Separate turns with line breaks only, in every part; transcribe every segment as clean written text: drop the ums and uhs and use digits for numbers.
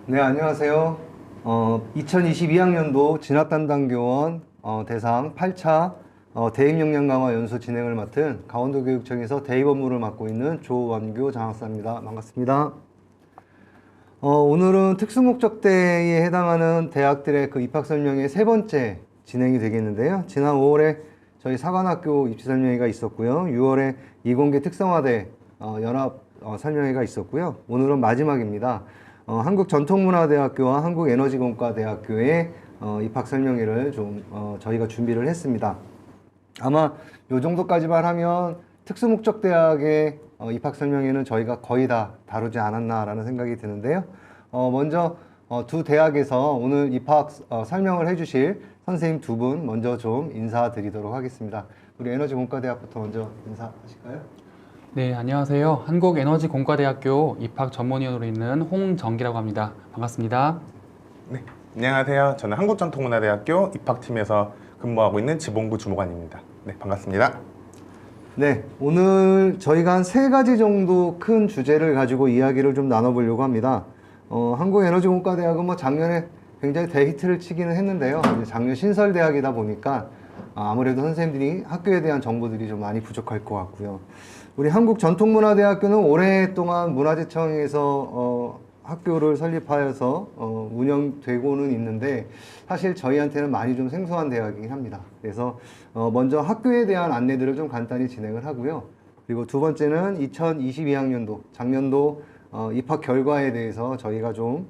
네, 안녕하세요. 2022학년도 진학담당교원 대상 8차 대입 역량 강화 연수 진행을 맡은 강원도교육청에서 대입 업무를 맡고 있는 조원교 장학사입니다. 반갑습니다. 오늘은 특수목적대에 해당하는 대학들의 그 입학 설명회 세 번째 진행이 되겠는데요. 지난 5월에 저희 사관학교 입시 설명회가 있었고요. 6월에 이공계 특성화대 연합 설명회가 있었고요. 오늘은 마지막입니다. 한국전통문화대학교와 한국에너지공과대학교의 입학 설명회를 좀 저희가 준비를 했습니다. 아마 요 정도까지만 하면 특수목적대학의 입학 설명회는 저희가 거의 다 다루지 않았나라는 생각이 드는데요. 먼저 두 대학에서 오늘 입학 설명을 해주실 선생님 두 분 먼저 좀 인사드리도록 하겠습니다. 우리 에너지공과대학부터 먼저 인사하실까요?
네, 안녕하세요. 한국에너지공과대학교 입학 전문위원으로 있는 홍정기라고 합니다. 반갑습니다.
네, 안녕하세요. 저는 한국전통문화대학교 입학팀에서 근무하고 있는 지봉구 주무관입니다. 네, 반갑습니다.
네, 오늘 저희가 한 세 가지 정도 큰 주제를 가지고 이야기를 좀 나눠보려고 합니다. 한국에너지공과대학은 뭐 작년에 굉장히 대히트를 치기는 했는데요. 이제 작년 신설대학이다 보니까 아무래도 선생님들이 학교에 대한 정보들이 좀 많이 부족할 것 같고요. 우리 한국전통문화대학교는 오랫동안 문화재청에서 학교를 설립하여서 운영되고는 있는데 사실 저희한테는 많이 좀 생소한 대학이긴 합니다. 그래서 먼저 학교에 대한 안내들을 좀 간단히 진행을 하고요. 그리고 두 번째는 2022학년도 작년도 입학 결과에 대해서 저희가 좀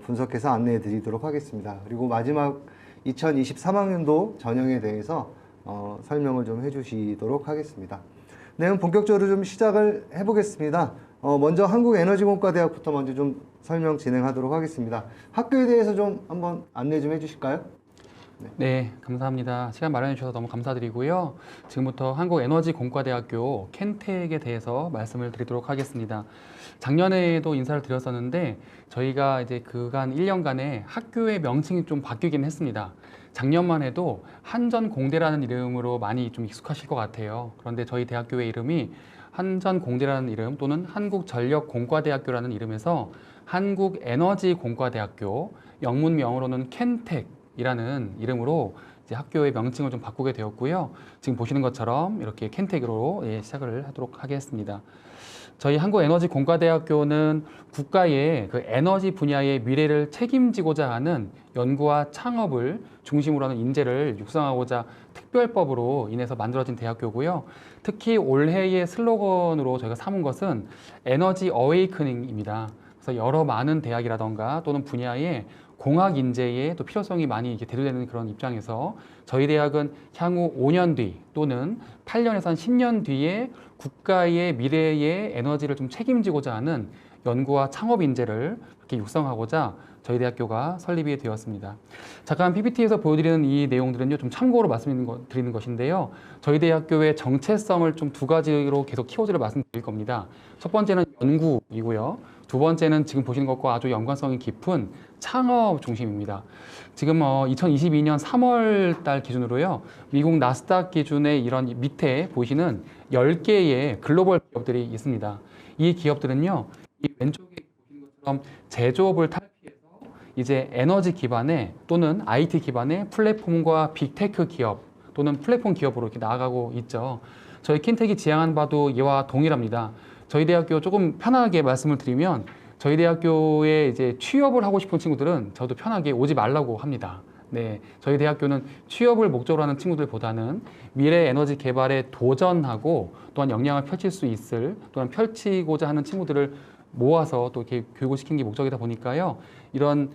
분석해서 안내해 드리도록 하겠습니다. 그리고 마지막 2023학년도 전형에 대해서 설명을 좀 해주시도록 하겠습니다. 네, 그럼 본격적으로 좀 시작을 해보겠습니다. 먼저 한국에너지공과대학부터 먼저 좀 설명 진행하도록 하겠습니다. 학교에 대해서 좀 한번 안내 좀 해주실까요?
네, 감사합니다. 시간 마련해 주셔서 너무 감사드리고요. 지금부터 한국에너지공과대학교 켄텍에 대해서 말씀을 드리도록 하겠습니다. 작년에도 인사를 드렸었는데 저희가 이제 그간 1년간의 학교의 명칭이 좀 바뀌긴 했습니다. 작년만 해도 한전공대라는 이름으로 많이 좀 익숙하실 것 같아요. 그런데 저희 대학교의 이름이 한전공대라는 이름 또는 한국전력공과대학교라는 이름에서 한국에너지공과대학교, 영문명으로는 켄텍이라는 이름으로 이제 학교의 명칭을 좀 바꾸게 되었고요. 지금 보시는 것처럼 이렇게 켄텍으로 시작을 하도록 하겠습니다. 저희 한국에너지공과대학교는 국가의 그 에너지 분야의 미래를 책임지고자 하는 연구와 창업을 중심으로 하는 인재를 육성하고자 특별법으로 인해서 만들어진 대학교고요. 특히 올해의 슬로건으로 저희가 삼은 것은 에너지 어웨이크닝입니다. 그래서 여러 많은 대학이라던가 또는 분야의 공학 인재의 또 필요성이 많이 이렇게 대두되는 그런 입장에서 저희 대학은 향후 5년 뒤 또는 8년에서 한 10년 뒤에 국가의 미래의 에너지를 좀 책임지고자 하는 연구와 창업 인재를 이렇게 육성하고자 저희 대학교가 설립이 되었습니다. 잠깐 PPT에서 보여드리는 이 내용들은요, 좀 참고로 말씀드리는 것인데요. 저희 대학교의 정체성을 좀 두 가지로 계속 키워드를 말씀드릴 겁니다. 첫 번째는 연구이고요. 두 번째는 지금 보시는 것과 아주 연관성이 깊은 창업 중심입니다. 지금 2022년 3월 달 기준으로요, 미국 나스닥 기준의 이런 밑에 보시는 10개의 글로벌 기업들이 있습니다. 이 기업들은요, 이 왼쪽에 보시는 것처럼 제조업을 탈피해서 이제 에너지 기반의 또는 IT 기반의 플랫폼과 빅테크 기업 또는 플랫폼 기업으로 이렇게 나아가고 있죠. 저희 킨텍이 지향한 바도 이와 동일합니다. 저희 대학교 조금 편하게 말씀을 드리면 저희 대학교에 이제 취업을 하고 싶은 친구들은 저도 편하게 오지 말라고 합니다. 네, 저희 대학교는 취업을 목적으로 하는 친구들보다는 미래 에너지 개발에 도전하고 또한 역량을 펼칠 수 있을 또한 펼치고자 하는 친구들을 모아서 또 이렇게 교육을 시킨 게 목적이다 보니까요. 이런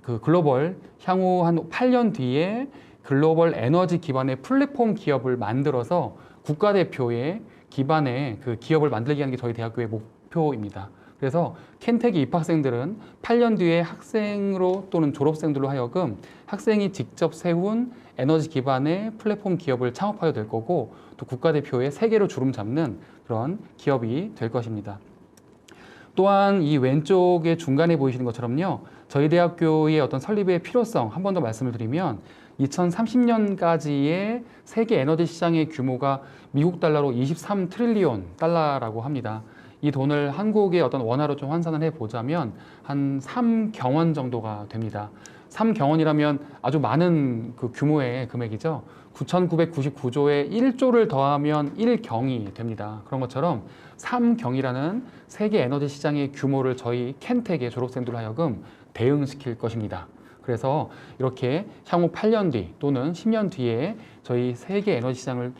그 글로벌 향후 한 8년 뒤에 글로벌 에너지 기반의 플랫폼 기업을 만들어서 국가대표의 기반의 그 기업을 만들게 하는 게 저희 대학교의 목표입니다. 그래서 켄텍이 입학생들은 8년 뒤에 학생으로 또는 졸업생들로 하여금 학생이 직접 세운 에너지 기반의 플랫폼 기업을 창업하게 될 거고 또 국가대표의 세계로 주름 잡는 그런 기업이 될 것입니다. 또한 이 왼쪽에 중간에 보이시는 것처럼요. 저희 대학교의 어떤 설립의 필요성 한 번 더 말씀을 드리면 2030년까지의 세계 에너지 시장의 규모가 미국 달러로 23 트릴리온 달러라고 합니다. 이 돈을 한국의 어떤 원화로 좀 환산을 해보자면 한 3경원 정도가 됩니다. 3경원이라면 아주 많은 그 규모의 금액이죠. 9,999조에 1조를 더하면 1경이 됩니다. 그런 것처럼 3경이라는 세계 에너지 시장의 규모를 저희 켄텍의 졸업생들로 하여금 대응시킬 것입니다. 그래서 이렇게 향후 8년 뒤 또는 10년 뒤에 저희 세계 에너지 시장을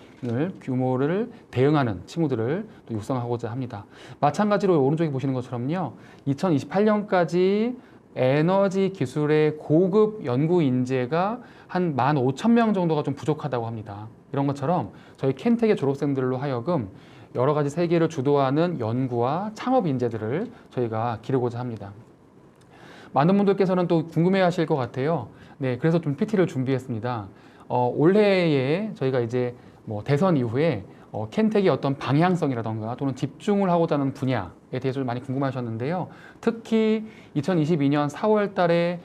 규모를 대응하는 친구들을 또 육성하고자 합니다. 마찬가지로 오른쪽에 보시는 것처럼요. 2028년까지 에너지 기술의 고급 연구 인재가 한 15,000명 정도가 좀 부족하다고 합니다. 이런 것처럼 저희 켄텍의 졸업생들로 하여금 여러 가지 세계를 주도하는 연구와 창업 인재들을 저희가 기르고자 합니다. 많은 분들께서는 또 궁금해하실 것 같아요. 네, 그래서 좀 PT를 준비했습니다. 올해에 저희가 이제 뭐 대선 이후에 켄텍의 어떤 방향성이라던가 또는 집중을 하고자 하는 분야에 대해서 좀 많이 궁금하셨는데요. 특히 2022년 4월 달에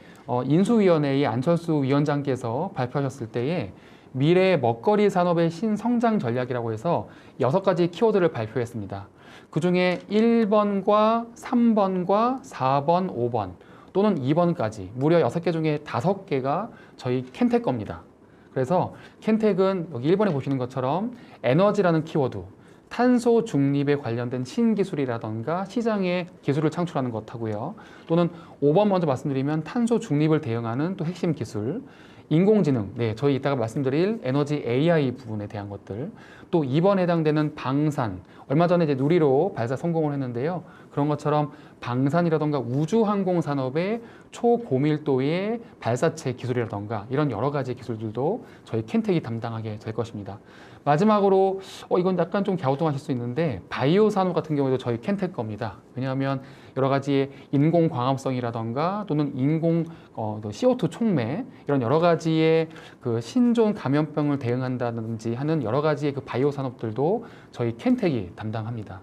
인수위원회의 안철수 위원장께서 발표하셨을 때에 미래 먹거리 산업의 신성장 전략이라고 해서 6가지 키워드를 발표했습니다. 그 중에 1번과 3번과 4번, 5번 또는 2번까지 무려 6개 중에 5개가 저희 켄텍 겁니다. 그래서 켄텍은 여기 1번에 보시는 것처럼 에너지라는 키워드, 탄소 중립에 관련된 신기술이라던가 시장의 기술을 창출하는 것 하고요. 또는 5번 먼저 말씀드리면 탄소 중립을 대응하는 또 핵심 기술, 인공지능, 네, 저희 이따가 말씀드릴 에너지 AI 부분에 대한 것들, 또 2번에 해당되는 방산, 얼마 전에 이제 누리로 발사 성공을 했는데요. 그런 것처럼 방산이라던가 우주항공 산업의 초고밀도의 발사체 기술이라던가 이런 여러 가지 기술들도 저희 켄텍이 담당하게 될 것입니다. 마지막으로 이건 약간 좀 갸우뚱하실 수 있는데 바이오 산업 같은 경우에도 저희 켄텍 겁니다. 왜냐하면 여러 가지의 인공 광합성이라던가 또는 인공 CO2 촉매 이런 여러 가지의 그 신종 감염병을 대응한다든지 하는 여러 가지의 그 바이오 산업들도 저희 켄텍이 담당합니다.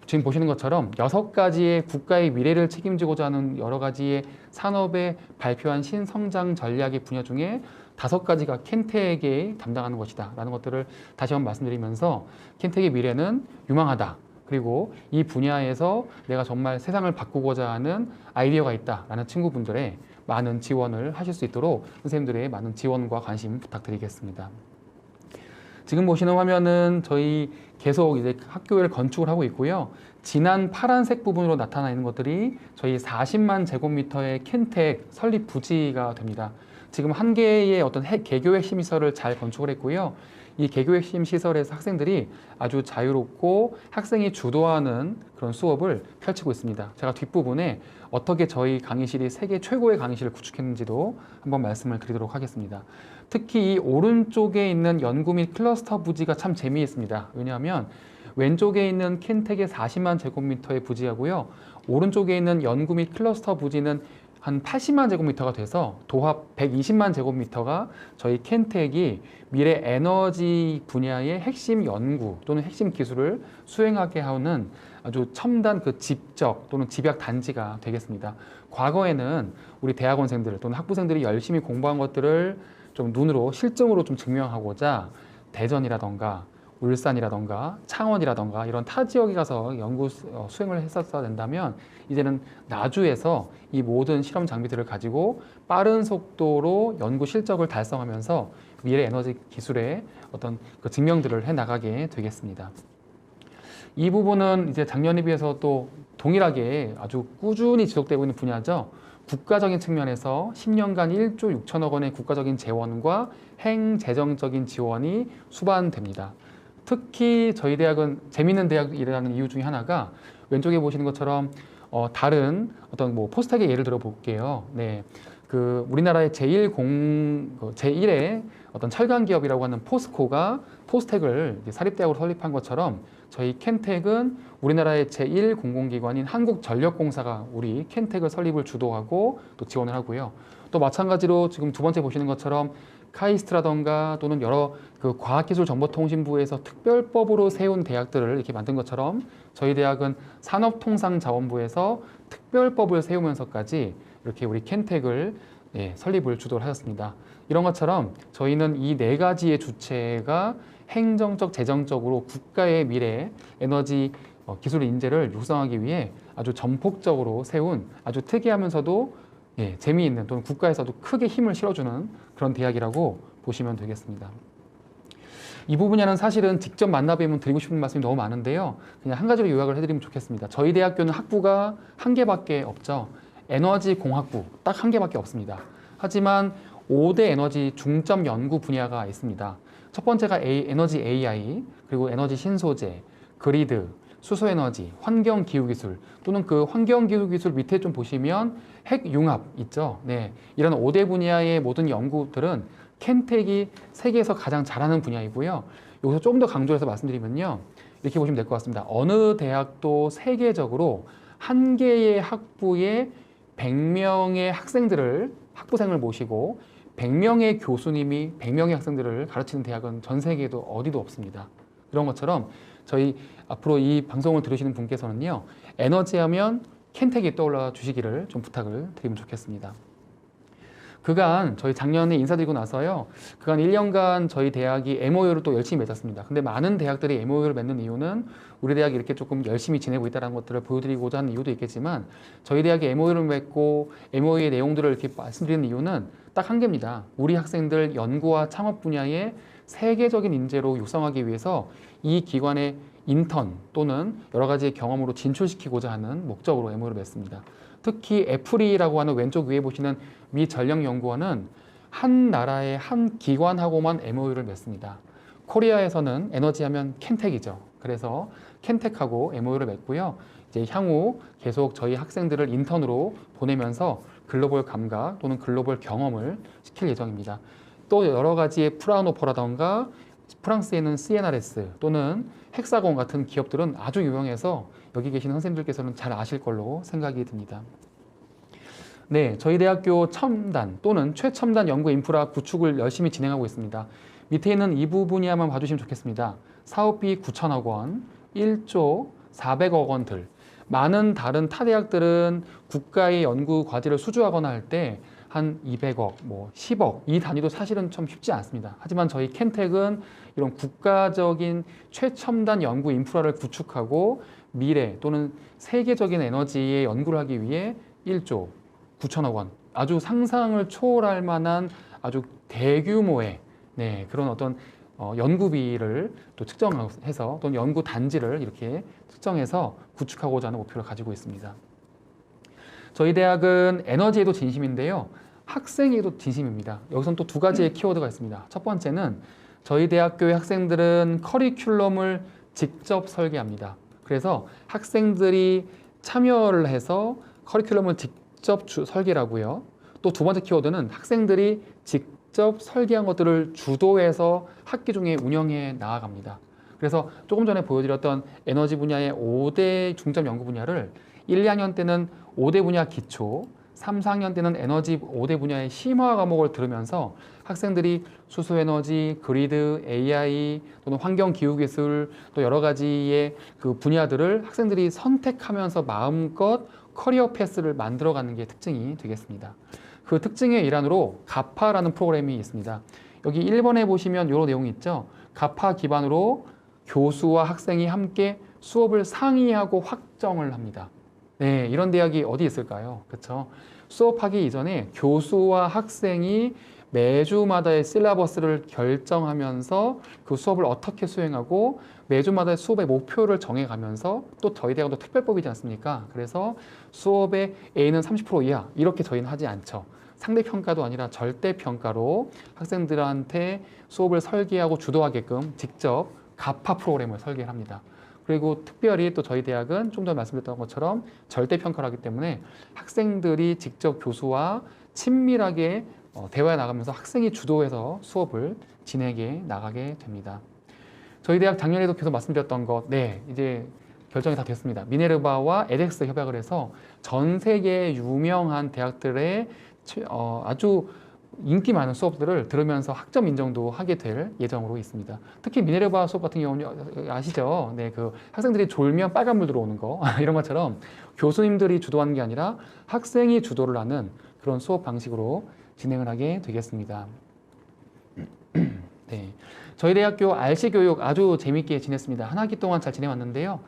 지금 보시는 것처럼 6가지의 국가의 미래를 책임지고자 하는 여러 가지의 산업에 발표한 신성장 전략의 분야 중에 5가지가 켄텍이 담당하는 것이다 라는 것들을 다시 한번 말씀드리면서 켄텍의 미래는 유망하다. 그리고 이 분야에서 내가 정말 세상을 바꾸고자 하는 아이디어가 있다라는 친구분들의 많은 지원을 하실 수 있도록 선생님들의 많은 지원과 관심 부탁드리겠습니다. 지금 보시는 화면은 저희 계속 이제 학교를 건축을 하고 있고요. 진한 파란색 부분으로 나타나 있는 것들이 저희 40만 제곱미터의 켄텍 설립 부지가 됩니다. 지금 한 개의 어떤 개교 핵심 시설을 잘 건축을 했고요. 이 개교 핵심 시설에서 학생들이 아주 자유롭고 학생이 주도하는 그런 수업을 펼치고 있습니다. 제가 뒷부분에 어떻게 저희 강의실이 세계 최고의 강의실을 구축했는지도 한번 말씀을 드리도록 하겠습니다. 특히 이 오른쪽에 있는 연구 및 클러스터 부지가 참 재미있습니다. 왜냐하면 왼쪽에 있는 켄텍의 40만 제곱미터의 부지하고요. 오른쪽에 있는 연구 및 클러스터 부지는 한 80만 제곱미터가 돼서 도합 120만 제곱미터가 저희 켄텍이 미래 에너지 분야의 핵심 연구 또는 핵심 기술을 수행하게 하는 아주 첨단 그 집적 또는 집약 단지가 되겠습니다. 과거에는 우리 대학원생들 또는 학부생들이 열심히 공부한 것들을 좀 눈으로 실증으로 좀 증명하고자 대전이라던가 울산이라던가 창원이라던가 이런 타 지역에 가서 연구 수행을 했었어야 된다면 이제는 나주에서 이 모든 실험 장비들을 가지고 빠른 속도로 연구 실적을 달성하면서 미래 에너지 기술의 어떤 그 증명들을 해 나가게 되겠습니다. 이 부분은 이제 작년에 비해서 또 동일하게 아주 꾸준히 지속되고 있는 분야죠. 국가적인 측면에서 10년간 1조 6천억 원의 국가적인 재원과 행재정적인 지원이 수반됩니다. 특히 저희 대학은 재미있는 대학이라는 이유 중에 하나가 왼쪽에 보시는 것처럼 다른 어떤 뭐 포스텍의 예를 들어 볼게요. 네, 그 우리나라의 제1의 어떤 철강 기업이라고 하는 포스코가 포스텍을 사립대학으로 설립한 것처럼 저희 켄텍은 우리나라의 제1 공공기관인 한국전력공사가 우리 켄텍을 설립을 주도하고 또 지원을 하고요. 또 마찬가지로 지금 두 번째 보시는 것처럼 카이스트라던가 또는 여러 그 과학기술정보통신부에서 특별법으로 세운 대학들을 이렇게 만든 것처럼 저희 대학은 산업통상자원부에서 특별법을 세우면서까지 이렇게 우리 켄텍을 설립을 주도를 하였습니다. 이런 것처럼 저희는 이 4가지의 주체가 행정적, 재정적으로 국가의 미래 에너지 기술 인재를 육성하기 위해 아주 전폭적으로 세운 아주 특이하면서도 재미있는 또는 국가에서도 크게 힘을 실어주는 그런 대학이라고 보시면 되겠습니다. 이 부분에는 사실은 직접 만나뵈면 드리고 싶은 말씀이 너무 많은데요. 그냥 한 가지로 요약을 해드리면 좋겠습니다. 저희 대학교는 학부가 한 개밖에 없죠. 에너지 공학부 딱 한 개밖에 없습니다. 하지만 5대 에너지 중점 연구 분야가 있습니다. 첫 번째가 에너지 AI, 그리고 에너지 신소재, 그리드, 수소에너지, 환경기후기술 또는 그 환경기후기술 밑에 좀 보시면 핵융합 있죠. 네, 이런 5대 분야의 모든 연구들은 켄텍이 세계에서 가장 잘하는 분야이고요. 여기서 조금 더 강조해서 말씀드리면요. 이렇게 보시면 될 것 같습니다. 어느 대학도 세계적으로 한 개의 학부에 100명의 학부생을 모시고 100명의 교수님이 100명의 학생들을 가르치는 대학은 전 세계에도 어디도 없습니다. 그런 것처럼 저희 앞으로 이 방송을 들으시는 분께서는요. 에너지하면 켄텍이 떠올라 주시기를 좀 부탁을 드리면 좋겠습니다. 그간 저희 작년에 인사드리고 나서요. 그간 1년간 저희 대학이 MOU를 또 열심히 맺었습니다. 근데 많은 대학들이 MOU를 맺는 이유는 우리 대학이 이렇게 조금 열심히 지내고 있다는 것들을 보여드리고자 하는 이유도 있겠지만 저희 대학이 MOU를 맺고 MOU의 내용들을 이렇게 말씀드리는 이유는 딱 한 개입니다. 우리 학생들 연구와 창업 분야에 세계적인 인재로 육성하기 위해서 이 기관의 인턴 또는 여러 가지 경험으로 진출시키고자 하는 목적으로 MOU를 맺습니다. 특히 애프리라고 하는 왼쪽 위에 보시는 미 전력연구원은 한 나라의 한 기관하고만 MOU를 맺습니다. 코리아에서는 에너지하면 켄텍이죠. 그래서 켄텍하고 MOU를 맺고요. 이제 향후 계속 저희 학생들을 인턴으로 보내면서 글로벌 감각 또는 글로벌 경험을 시킬 예정입니다. 또 여러 가지의 프라노포라던가 프랑스에는 CNRS 또는 헥사곤 같은 기업들은 아주 유명해서 여기 계신 선생님들께서는 잘 아실 걸로 생각이 듭니다. 네, 저희 대학교 첨단 또는 최첨단 연구 인프라 구축을 열심히 진행하고 있습니다. 밑에 있는 이 부분이야만 봐주시면 좋겠습니다. 사업비 9천억 원, 1조 400억 원들. 많은 다른 타 대학들은 국가의 연구 과제를 수주하거나 할 때 한 200억, 10억 이 단위도 사실은 좀 쉽지 않습니다. 하지만 저희 켄텍은 이런 국가적인 최첨단 연구 인프라를 구축하고 미래 또는 세계적인 에너지의 연구를 하기 위해 1조 9천억 원, 아주 상상을 초월할 만한 아주 대규모의 그런 어떤 연구비를 또 측정해서 또는 연구 단지를 이렇게 측정해서 구축하고자 하는 목표를 가지고 있습니다. 저희 대학은 에너지에도 진심인데요. 학생에도 진심입니다. 여기서는 또 두 가지의 키워드가 있습니다. 첫 번째는 저희 대학교의 학생들은 커리큘럼을 직접 설계합니다. 그래서 학생들이 참여를 해서 커리큘럼을 직접 설계를 하고요. 또 두 번째 키워드는 학생들이 직접 설계한 것들을 주도해서 학기 중에 운영해 나아갑니다. 그래서 조금 전에 보여드렸던 에너지 분야의 5대 중점 연구 분야를 1, 2학년 때는 5대 분야 기초, 3, 4학년 때는 에너지 5대 분야의 심화 과목을 들으면서 학생들이 수소에너지, 그리드, AI 또는 환경기후기술 또 여러 가지의 그 분야들을 학생들이 선택하면서 마음껏 커리어 패스를 만들어가는 게 특징이 되겠습니다. 그 특징의 일환으로 가파라는 프로그램이 있습니다. 여기 1번에 보시면 이런 내용이 있죠. 가파 기반으로 교수와 학생이 함께 수업을 상의하고 확정을 합니다. 네, 이런 대학이 어디 있을까요? 그렇죠? 수업하기 이전에 교수와 학생이 매주마다의 실라버스를 결정하면서 그 수업을 어떻게 수행하고 매주마다 수업의 목표를 정해가면서 또 저희 대학도 특별법이지 않습니까? 그래서 수업의 A는 30% 이하 이렇게 저희는 하지 않죠. 상대평가도 아니라 절대평가로 학생들한테 수업을 설계하고 주도하게끔 직접 가파 프로그램을 설계를 합니다. 그리고 특별히 또 저희 대학은 좀 더 말씀드렸던 것처럼 절대평가를 하기 때문에 학생들이 직접 교수와 친밀하게 대화해 나가면서 학생이 주도해서 수업을 진행해 나가게 됩니다. 저희 대학 작년에도 계속 말씀드렸던 것, 이제 결정이 다 됐습니다. 미네르바와 에덱스 협약을 해서 전 세계 유명한 대학들의 아주 인기 많은 수업들을 들으면서 학점 인정도 하게 될 예정으로 있습니다. 특히 미네르바 수업 같은 경우는 아시죠? 그 학생들이 졸면 빨간물 들어오는 거 이런 것처럼 교수님들이 주도하는 게 아니라 학생이 주도를 하는 그런 수업 방식으로 진행을 하게 되겠습니다. 저희 대학교 RC 교육 아주 재밌게 지냈습니다. 한 학기 동안 잘 지내왔는데요.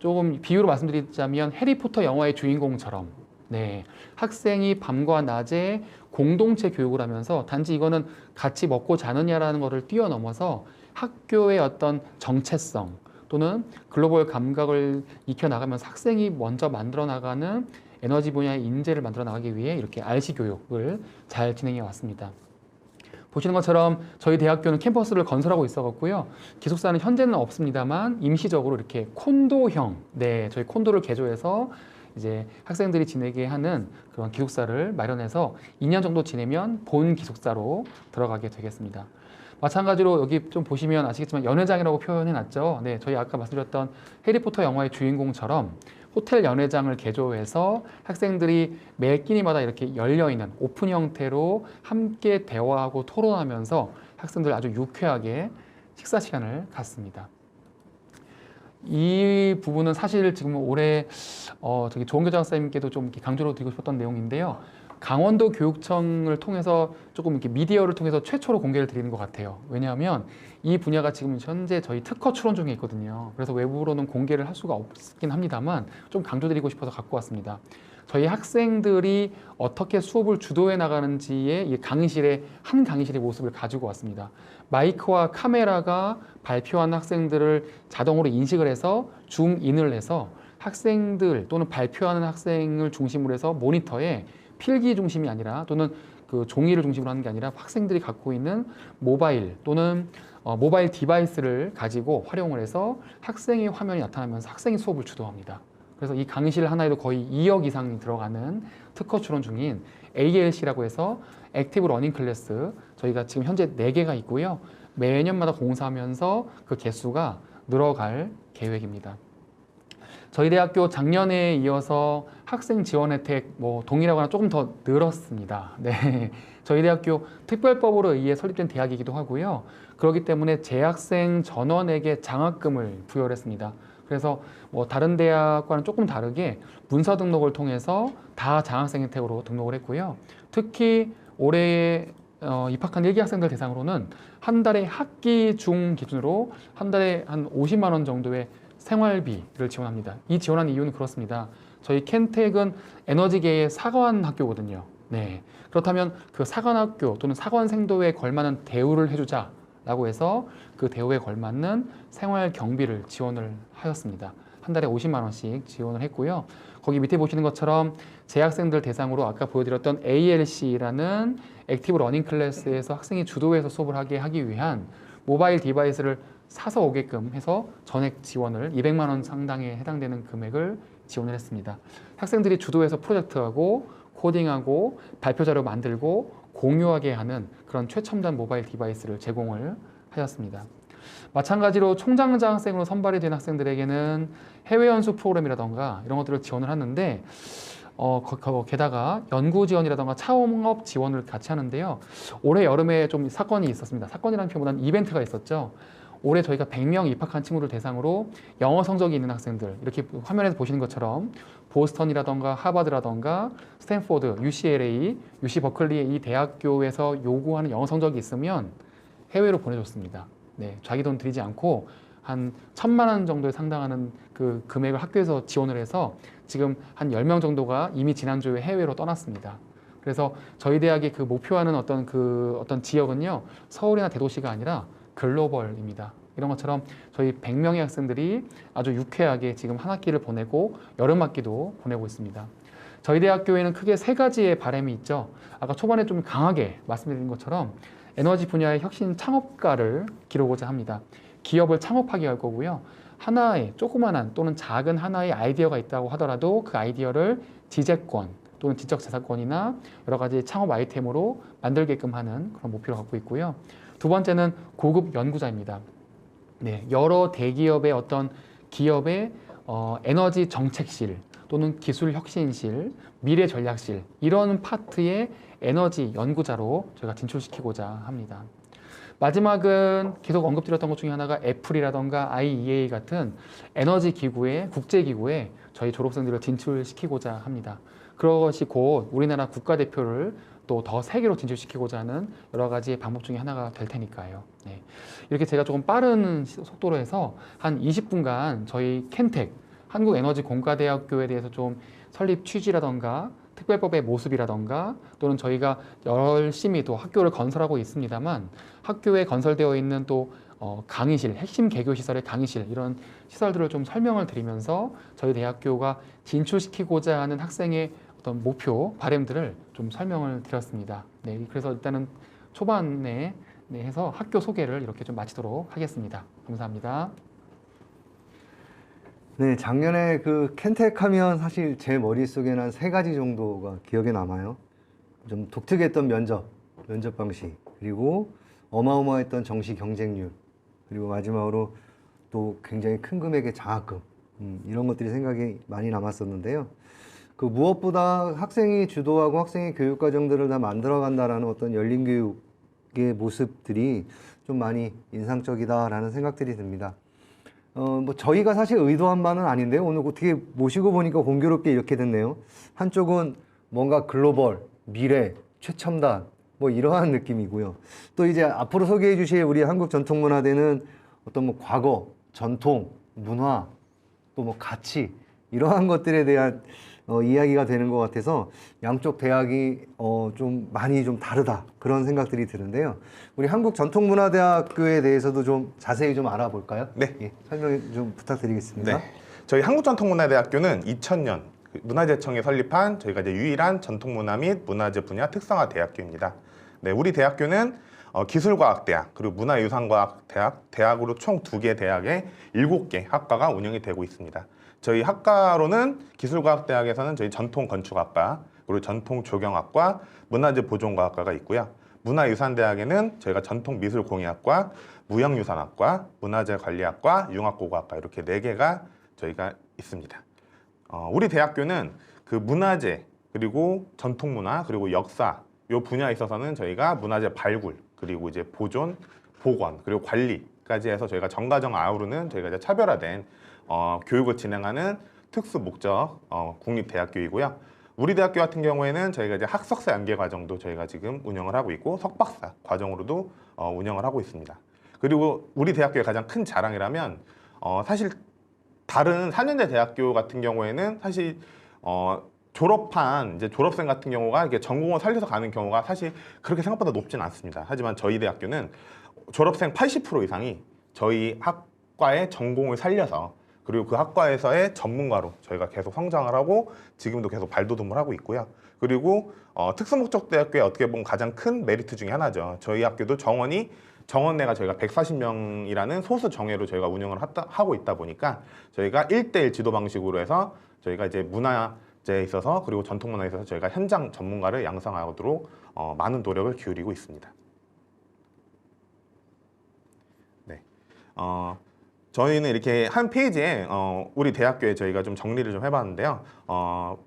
조금 비유로 말씀드리자면 해리포터 영화의 주인공처럼 네, 학생이 밤과 낮에 공동체 교육을 하면서 단지 이거는 같이 먹고 자느냐라는 것을 뛰어넘어서 학교의 어떤 정체성 또는 글로벌 감각을 익혀나가면서 학생이 먼저 만들어 나가는 에너지 분야의 인재를 만들어 나가기 위해 이렇게 RC 교육을 잘 진행해 왔습니다. 보시는 것처럼 저희 대학교는 캠퍼스를 건설하고 있어갖고요. 기숙사는 현재는 없습니다만 임시적으로 이렇게 콘도형, 네, 저희 콘도를 개조해서 이제 학생들이 지내게 하는 그런 기숙사를 마련해서 2년 정도 지내면 본 기숙사로 들어가게 되겠습니다. 마찬가지로 여기 좀 보시면 아시겠지만 연회장이라고 표현해 놨죠. 네, 저희 아까 말씀드렸던 해리포터 영화의 주인공처럼 호텔 연회장을 개조해서 학생들이 매 끼니마다 이렇게 열려있는 오픈 형태로 함께 대화하고 토론하면서 학생들 아주 유쾌하게 식사 시간을 갖습니다. 이 부분은 사실 지금 올해 저기 조은교 장사님께도 좀 이렇게 강조로 드리고 싶었던 내용인데요. 강원도 교육청을 통해서 조금 이렇게 미디어를 통해서 최초로 공개를 드리는 것 같아요. 왜냐하면 이 분야가 지금 현재 저희 특허 출원 중에 있거든요. 그래서 외부로는 공개를 할 수가 없긴 합니다만 좀 강조드리고 싶어서 갖고 왔습니다. 저희 학생들이 어떻게 수업을 주도해 나가는지의 이 강의실의 한 강의실의 모습을 가지고 왔습니다. 마이크와 카메라가 발표하는 학생들을 자동으로 인식을 해서 줌인을 해서 학생들 또는 발표하는 학생을 중심으로 해서 모니터에 필기 중심이 아니라 또는 그 종이를 중심으로 하는 게 아니라 학생들이 갖고 있는 모바일 또는 모바일 디바이스를 가지고 활용을 해서 학생의 화면이 나타나면서 학생이 수업을 주도합니다. 그래서 이 강의실 하나에도 거의 2억 이상이 들어가는 특허 출원 중인 ALC라고 해서 액티브 러닝 클래스 저희가 지금 현재 4개가 있고요. 매년마다 공사하면서 그 개수가 늘어갈 계획입니다. 저희 대학교 작년에 이어서 학생 지원 혜택 동일하거나 조금 더 늘었습니다. 네, 저희 대학교 특별법으로 의해 설립된 대학이기도 하고요. 그렇기 때문에 재학생 전원에게 장학금을 부여를 했습니다. 그래서 다른 대학과는 조금 다르게 문서 등록을 통해서 다 장학생 혜택으로 등록을 했고요. 특히 올해 입학한 1기 학생들 대상으로는 한 달에 학기 중 기준으로 한 달에 한 50만 원 정도의 생활비를 지원합니다. 이 지원한 이유는 그렇습니다. 저희 켄텍은 에너지계의 사관 학교거든요. 네, 그렇다면 그 사관 학교 또는 사관 생도에 걸맞는 대우를 해주자라고 해서 그 대우에 걸맞는 생활 경비를 지원을 하였습니다. 한 달에 50만 원씩 지원을 했고요. 거기 밑에 보시는 것처럼 재학생들 대상으로 아까 보여드렸던 ALC라는 액티브 러닝 클래스에서 학생이 주도해서 수업을 하기 위한 모바일 디바이스를 사서 오게끔 해서 전액 지원을 200만 원 상당에 해당되는 금액을 지원을 했습니다. 학생들이 주도해서 프로젝트하고 코딩하고 발표 자료 만들고 공유하게 하는 그런 최첨단 모바일 디바이스를 제공을 하였습니다. 마찬가지로 총장 장학생으로 선발이 된 학생들에게는 해외 연수 프로그램이라던가 이런 것들을 지원을 하는데 게다가 연구 지원이라던가 창업 지원을 같이 하는데요. 올해 여름에 좀 사건이 있었습니다. 사건이라는 표현보다는 이벤트가 있었죠. 올해 저희가 100명 입학한 친구들 대상으로 영어 성적이 있는 학생들, 이렇게 화면에서 보시는 것처럼 보스턴이라던가 하버드라던가 스탠포드, UCLA, UC 버클리의 이 대학교에서 요구하는 영어 성적이 있으면 해외로 보내줬습니다. 네, 자기 돈 들이지 않고 한 1,000만 원 정도에 상당하는 그 금액을 학교에서 지원을 해서 지금 한 10명 정도가 이미 지난주에 해외로 떠났습니다. 그래서 저희 대학의 그 목표하는 어떤 지역은요, 서울이나 대도시가 아니라 글로벌입니다. 이런 것처럼 저희 100명의 학생들이 아주 유쾌하게 지금 한 학기를 보내고 여름 학기도 보내고 있습니다. 저희 대학교에는 크게 3가지의 바람이 있죠. 아까 초반에 좀 강하게 말씀드린 것처럼 에너지 분야의 혁신 창업가를 기르고자 합니다. 기업을 창업하게 할 거고요. 하나의 조그만한 또는 작은 하나의 아이디어가 있다고 하더라도 그 아이디어를 지재권 또는 지적재산권이나 여러 가지 창업 아이템으로 만들게끔 하는 그런 목표를 갖고 있고요. 두 번째는 고급 연구자입니다. 네, 여러 대기업의 어떤 기업의 에너지 정책실 또는 기술 혁신실, 미래 전략실 이런 파트의 에너지 연구자로 저희가 진출시키고자 합니다. 마지막은 계속 언급드렸던 것 중에 하나가 애플이라던가 IEA 같은 에너지 기구에 국제기구에 저희 졸업생들을 진출시키고자 합니다. 그것이 곧 우리나라 국가대표를 또 더 세계로 진출시키고자 하는 여러 가지 방법 중에 하나가 될 테니까요. 네. 이렇게 제가 조금 빠른 속도로 해서 한 20분간 저희 켄텍 한국에너지공과대학교에 대해서 좀 설립 취지라던가 특별법의 모습이라던가 또는 저희가 열심히 또 학교를 건설하고 있습니다만 학교에 건설되어 있는 또 강의실, 핵심 개교 시설의 강의실 이런 시설들을 좀 설명을 드리면서 저희 대학교가 진출시키고자 하는 학생의 어떤 목표, 바램들을 좀 설명을 드렸습니다. 네, 그래서 일단은 초반에 해서 학교 소개를 이렇게 좀 마치도록 하겠습니다. 감사합니다.
네, 작년에 그 켄텍 하면 사실 제 머릿속에는 한 3가지 정도가 기억에 남아요. 좀 독특했던 면접 방식, 그리고 어마어마했던 정시 경쟁률, 그리고 마지막으로 또 굉장히 큰 금액의 장학금, 이런 것들이 생각이 많이 남았었는데요. 그 무엇보다 학생이 주도하고 학생의 교육 과정들을 다 만들어간다라는 어떤 열린 교육의 모습들이 좀 많이 인상적이다라는 생각들이 듭니다. 뭐 저희가 사실 의도한 바는 아닌데요. 오늘 어떻게 모시고 보니까 공교롭게 이렇게 됐네요. 한쪽은 뭔가 글로벌, 미래, 최첨단 뭐 이러한 느낌이고요. 또 이제 앞으로 소개해 주실 우리 한국전통문화대는 어떤 뭐 과거, 전통, 문화, 또 뭐 가치 이러한 것들에 대한 이야기가 되는 것 같아서 양쪽 대학이 좀 많이 좀 다르다 그런 생각들이 드는데요. 우리 한국전통문화대학교에 대해서도 좀 자세히 좀 알아볼까요?
네.
예, 설명 좀 부탁드리겠습니다.
네. 저희 한국전통문화대학교는 2000년 문화재청이 설립한 저희가 이제 유일한 전통문화 및 문화재 분야 특성화 대학교입니다. 네, 우리 대학교는 기술과학대학 그리고 문화유산과학대학, 대학으로 총 2개 대학에 7개 학과가 운영이 되고 있습니다. 저희 학과로는 기술과학대학에서는 저희 전통건축학과, 그리고 전통조경학과, 문화재보존과학과가 있고요. 문화유산대학에는 저희가 전통미술공예학과, 무형유산학과, 문화재관리학과, 융합고고학과 이렇게 4개가 저희가 있습니다. 우리 대학교는 그 문화재, 그리고 전통문화, 그리고 역사 이 분야에 있어서는 저희가 문화재 발굴, 그리고 이제 보존, 복원, 그리고 관리까지 해서 저희가 정가정 아우르는 저희가 이제 차별화된 교육을 진행하는 특수 목적 국립대학교이고요. 우리 대학교 같은 경우에는 저희가 이제 학석사 연계 과정도 저희가 지금 운영을 하고 있고 석박사 과정으로도 운영을 하고 있습니다. 그리고 우리 대학교의 가장 큰 자랑이라면 사실 다른 4년제 대학교 같은 경우에는 사실 졸업한 이제 졸업생 같은 경우가 이렇게 전공을 살려서 가는 경우가 사실 그렇게 생각보다 높지는 않습니다. 하지만 저희 대학교는 졸업생 80% 이상이 저희 학과의 전공을 살려서 그리고 그 학과에서의 전문가로 저희가 계속 성장을 하고 지금도 계속 발돋움을 하고 있고요. 그리고 특수목적대학교의 어떻게 보면 가장 큰 메리트 중에 하나죠. 저희 학교도 정원내가 저희가 140명이라는 소수 정예로 저희가 운영을 하고 있다 보니까 저희가 1대1 지도 방식으로 해서 저희가 이제 문화재에 있어서 그리고 전통문화에 있어서 저희가 현장 전문가를 양성하도록 많은 노력을 기울이고 있습니다. 네. 저희는 이렇게 한 페이지에 우리 대학교에 저희가 좀 정리를 좀 해봤는데요.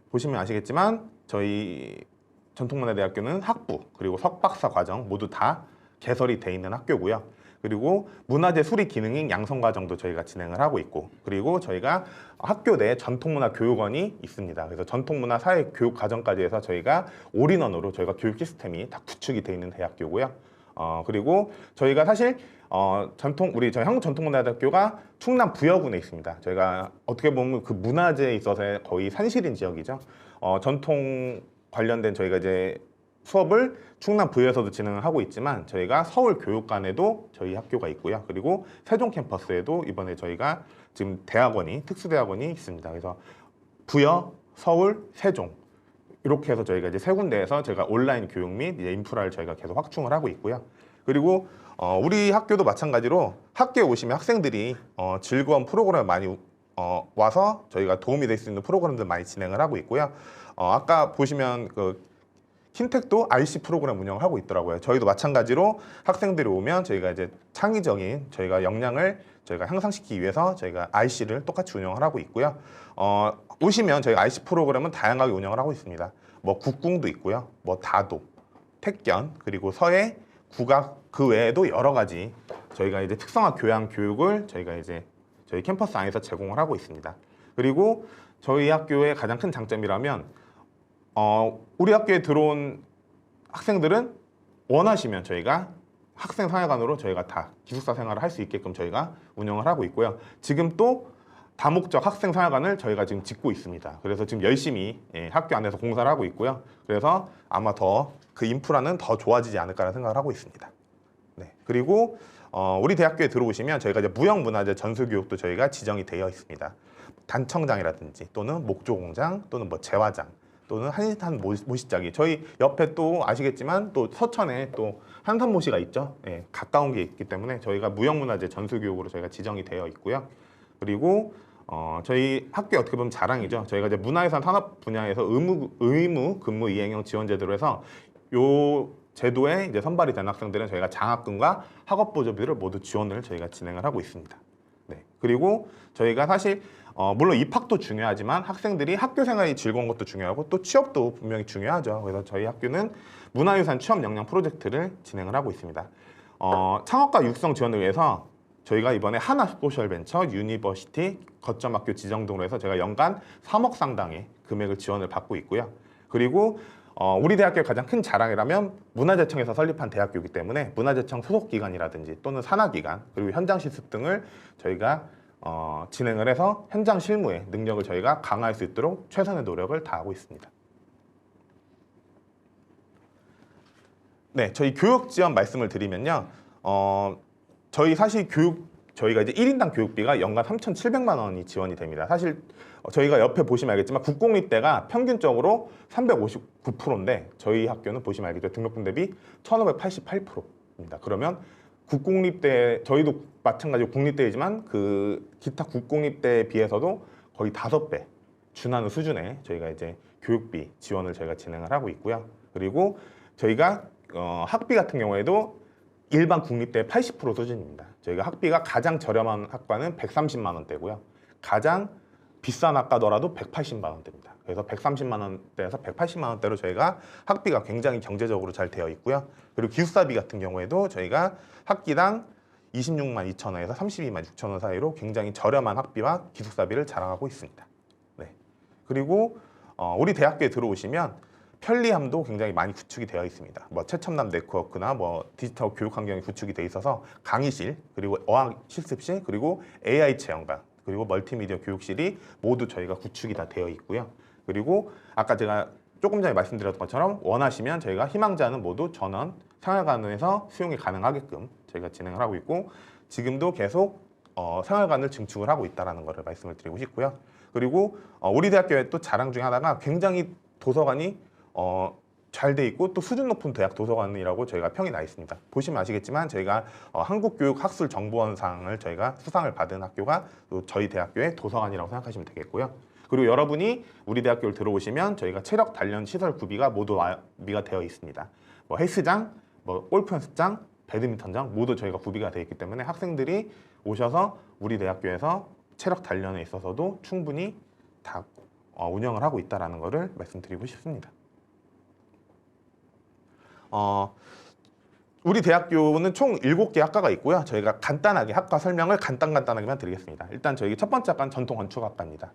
보시면 아시겠지만 저희 전통문화대학교는 학부 그리고 석박사 과정 모두 다 개설이 돼 있는 학교고요. 그리고 문화재 수리 기능인 양성 과정도 저희가 진행을 하고 있고, 그리고 저희가 학교 내 전통문화 교육원이 있습니다. 그래서 전통문화 사회 교육 과정까지 해서 저희가 올인원으로 저희가 교육 시스템이 다 구축이 돼 있는 대학교고요. 그리고 저희가 사실 저희 한국전통문화대학교가 충남 부여군에 있습니다. 저희가 어떻게 보면 그 문화재에 있어서 거의 산실인 지역이죠. 전통 관련된 저희가 이제 수업을 충남 부여에서도 진행을 하고 있지만 저희가 서울 교육관에도 저희 학교가 있고요. 그리고 세종 캠퍼스에도 이번에 저희가 지금 특수대학원이 있습니다. 그래서 부여, 서울, 세종 이렇게 해서 저희가 이제 3군데에서 저희가 온라인 교육 및 이제 인프라를 저희가 계속 확충을 하고 있고요. 그리고 우리 학교도 마찬가지로 학교에 오시면 학생들이 즐거운 프로그램을 많이 와서 저희가 도움이 될 수 있는 프로그램들 많이 진행을 하고 있고요. 아까 보시면 그 킨텍도 IC 프로그램 운영을 하고 있더라고요. 저희도 마찬가지로 학생들이 오면 저희가 이제 창의적인 저희가 역량을 저희가 향상시키기 위해서 저희가 IC를 똑같이 운영을 하고 있고요. 오시면 저희 IC 프로그램은 다양하게 운영을 하고 있습니다. 뭐 국궁도 있고요. 뭐 다도, 택견, 그리고 서예, 국악 그 외에도 여러 가지 저희가 이제 특성화 교양 교육을 저희가 이제 저희 캠퍼스 안에서 제공을 하고 있습니다. 그리고 저희 학교의 가장 큰 장점이라면 우리 학교에 들어온 학생들은 원하시면 저희가 학생 생활관으로 저희가 다 기숙사 생활을 할 수 있게끔 저희가 운영을 하고 있고요. 지금 또 다목적 학생 생활관을 저희가 지금 짓고 있습니다. 그래서 지금 열심히 학교 안에서 공사를 하고 있고요. 그래서 아마 더 그 인프라는 더 좋아지지 않을까라는 생각을 하고 있습니다. 네. 그리고 우리 대학교에 들어오시면 저희가 이제 무형문화재 전수교육도 저희가 지정이 되어 있습니다. 단청장이라든지 또는 목조공장 또는 뭐 재화장 또는 한산 모시자기, 저희 옆에 또 아시겠지만 또 서천에 또 한산모시가 있죠. 예, 가까운 게 있기 때문에 저희가 무형문화재 전수교육으로 저희가 지정이 되어 있고요. 그리고 저희 학교 어떻게 보면 자랑이죠. 저희가 이제 문화유산 산업 분야에서 의무 근무 이행형 지원 제도로 해서 요 제도에 이제 선발이 된 학생들은 저희가 장학금과 학업 보조비를 모두 지원을 저희가 진행을 하고 있습니다. 네. 그리고 저희가 사실 물론 입학도 중요하지만 학생들이 학교 생활이 즐거운 것도 중요하고 또 취업도 분명히 중요하죠. 그래서 저희 학교는 문화유산 취업 역량 프로젝트를 진행을 하고 있습니다. 창업과 육성 지원을 위해서 저희가 이번에 하나소셜벤처, 유니버시티, 거점학교 지정 등으로 해서 제가 연간 3억 상당의 금액을 지원을 받고 있고요. 그리고 우리 대학교의 가장 큰 자랑이라면 문화재청에서 설립한 대학교이기 때문에 문화재청 소속기관이라든지 또는 산하기관 그리고 현장 실습 등을 저희가 진행을 해서 현장 실무의 능력을 저희가 강화할 수 있도록 최선의 노력을 다하고 있습니다. 네, 저희 교육 지원 말씀을 드리면요. 저희 사실 저희가 이제 1인당 교육비가 연간 3,700만 원이 지원이 됩니다. 사실 저희가 옆에 보시면 알겠지만 국공립대가 평균적으로 359%인데 저희 학교는 보시면 알겠죠. 등록금 대비 1,588%입니다. 그러면 국공립대, 저희도 마찬가지로 국립대이지만 그 기타 국공립대에 비해서도 거의 5배 준하는 수준의 저희가 이제 교육비 지원을 저희가 진행을 하고 있고요. 그리고 저희가 학비 같은 경우에도 일반 국립대의 80% 수준입니다. 저희가 학비가 가장 저렴한 학과는 130만 원대고요. 가장 비싼 학과더라도 180만 원대입니다. 그래서 130만 원대에서 180만 원대로 저희가 학비가 굉장히 경제적으로 잘 되어 있고요. 그리고 기숙사비 같은 경우에도 저희가 학기당 26만 2천 원에서 32만 6천 원 사이로 굉장히 저렴한 학비와 기숙사비를 자랑하고 있습니다. 네. 그리고 우리 대학교에 들어오시면 편리함도 굉장히 많이 구축이 되어 있습니다. 뭐 최첨단 네트워크나 뭐 디지털 교육 환경이 구축이 되어 있어서 강의실, 그리고 어학 실습실, 그리고 AI 체험관, 그리고 멀티미디어 교육실이 모두 저희가 구축이 다 되어 있고요. 그리고 아까 제가 조금 전에 말씀드렸던 것처럼 원하시면 저희가 희망자는 모두 전원 생활관에서 수용이 가능하게끔 저희가 진행을 하고 있고 지금도 계속 생활관을 증축을 하고 있다는 것을 말씀을 드리고 싶고요. 그리고 우리 대학교의 또 자랑 중에 하나가 굉장히 도서관이 잘 돼 있고 또 수준 높은 대학 도서관이라고 저희가 평이 나 있습니다. 보시면 아시겠지만 저희가 한국교육학술정보원상을 저희가 수상을 받은 학교가 또 저희 대학교의 도서관이라고 생각하시면 되겠고요. 그리고 여러분이 우리 대학교를 들어오시면 저희가 체력 단련 시설 구비가 모두 완비가 되어 있습니다. 뭐 헬스장, 뭐 골프 연습장, 배드민턴장 모두 저희가 구비가 되어 있기 때문에 학생들이 오셔서 우리 대학교에서 체력 단련에 있어서도 충분히 다 운영을 하고 있다는 것을 말씀드리고 싶습니다. 우리 대학교는 총 7개 학과가 있고요. 저희가 간단하게 학과 설명을 간단하게만 드리겠습니다. 일단 저희 첫 번째 학과는 전통건축학과입니다.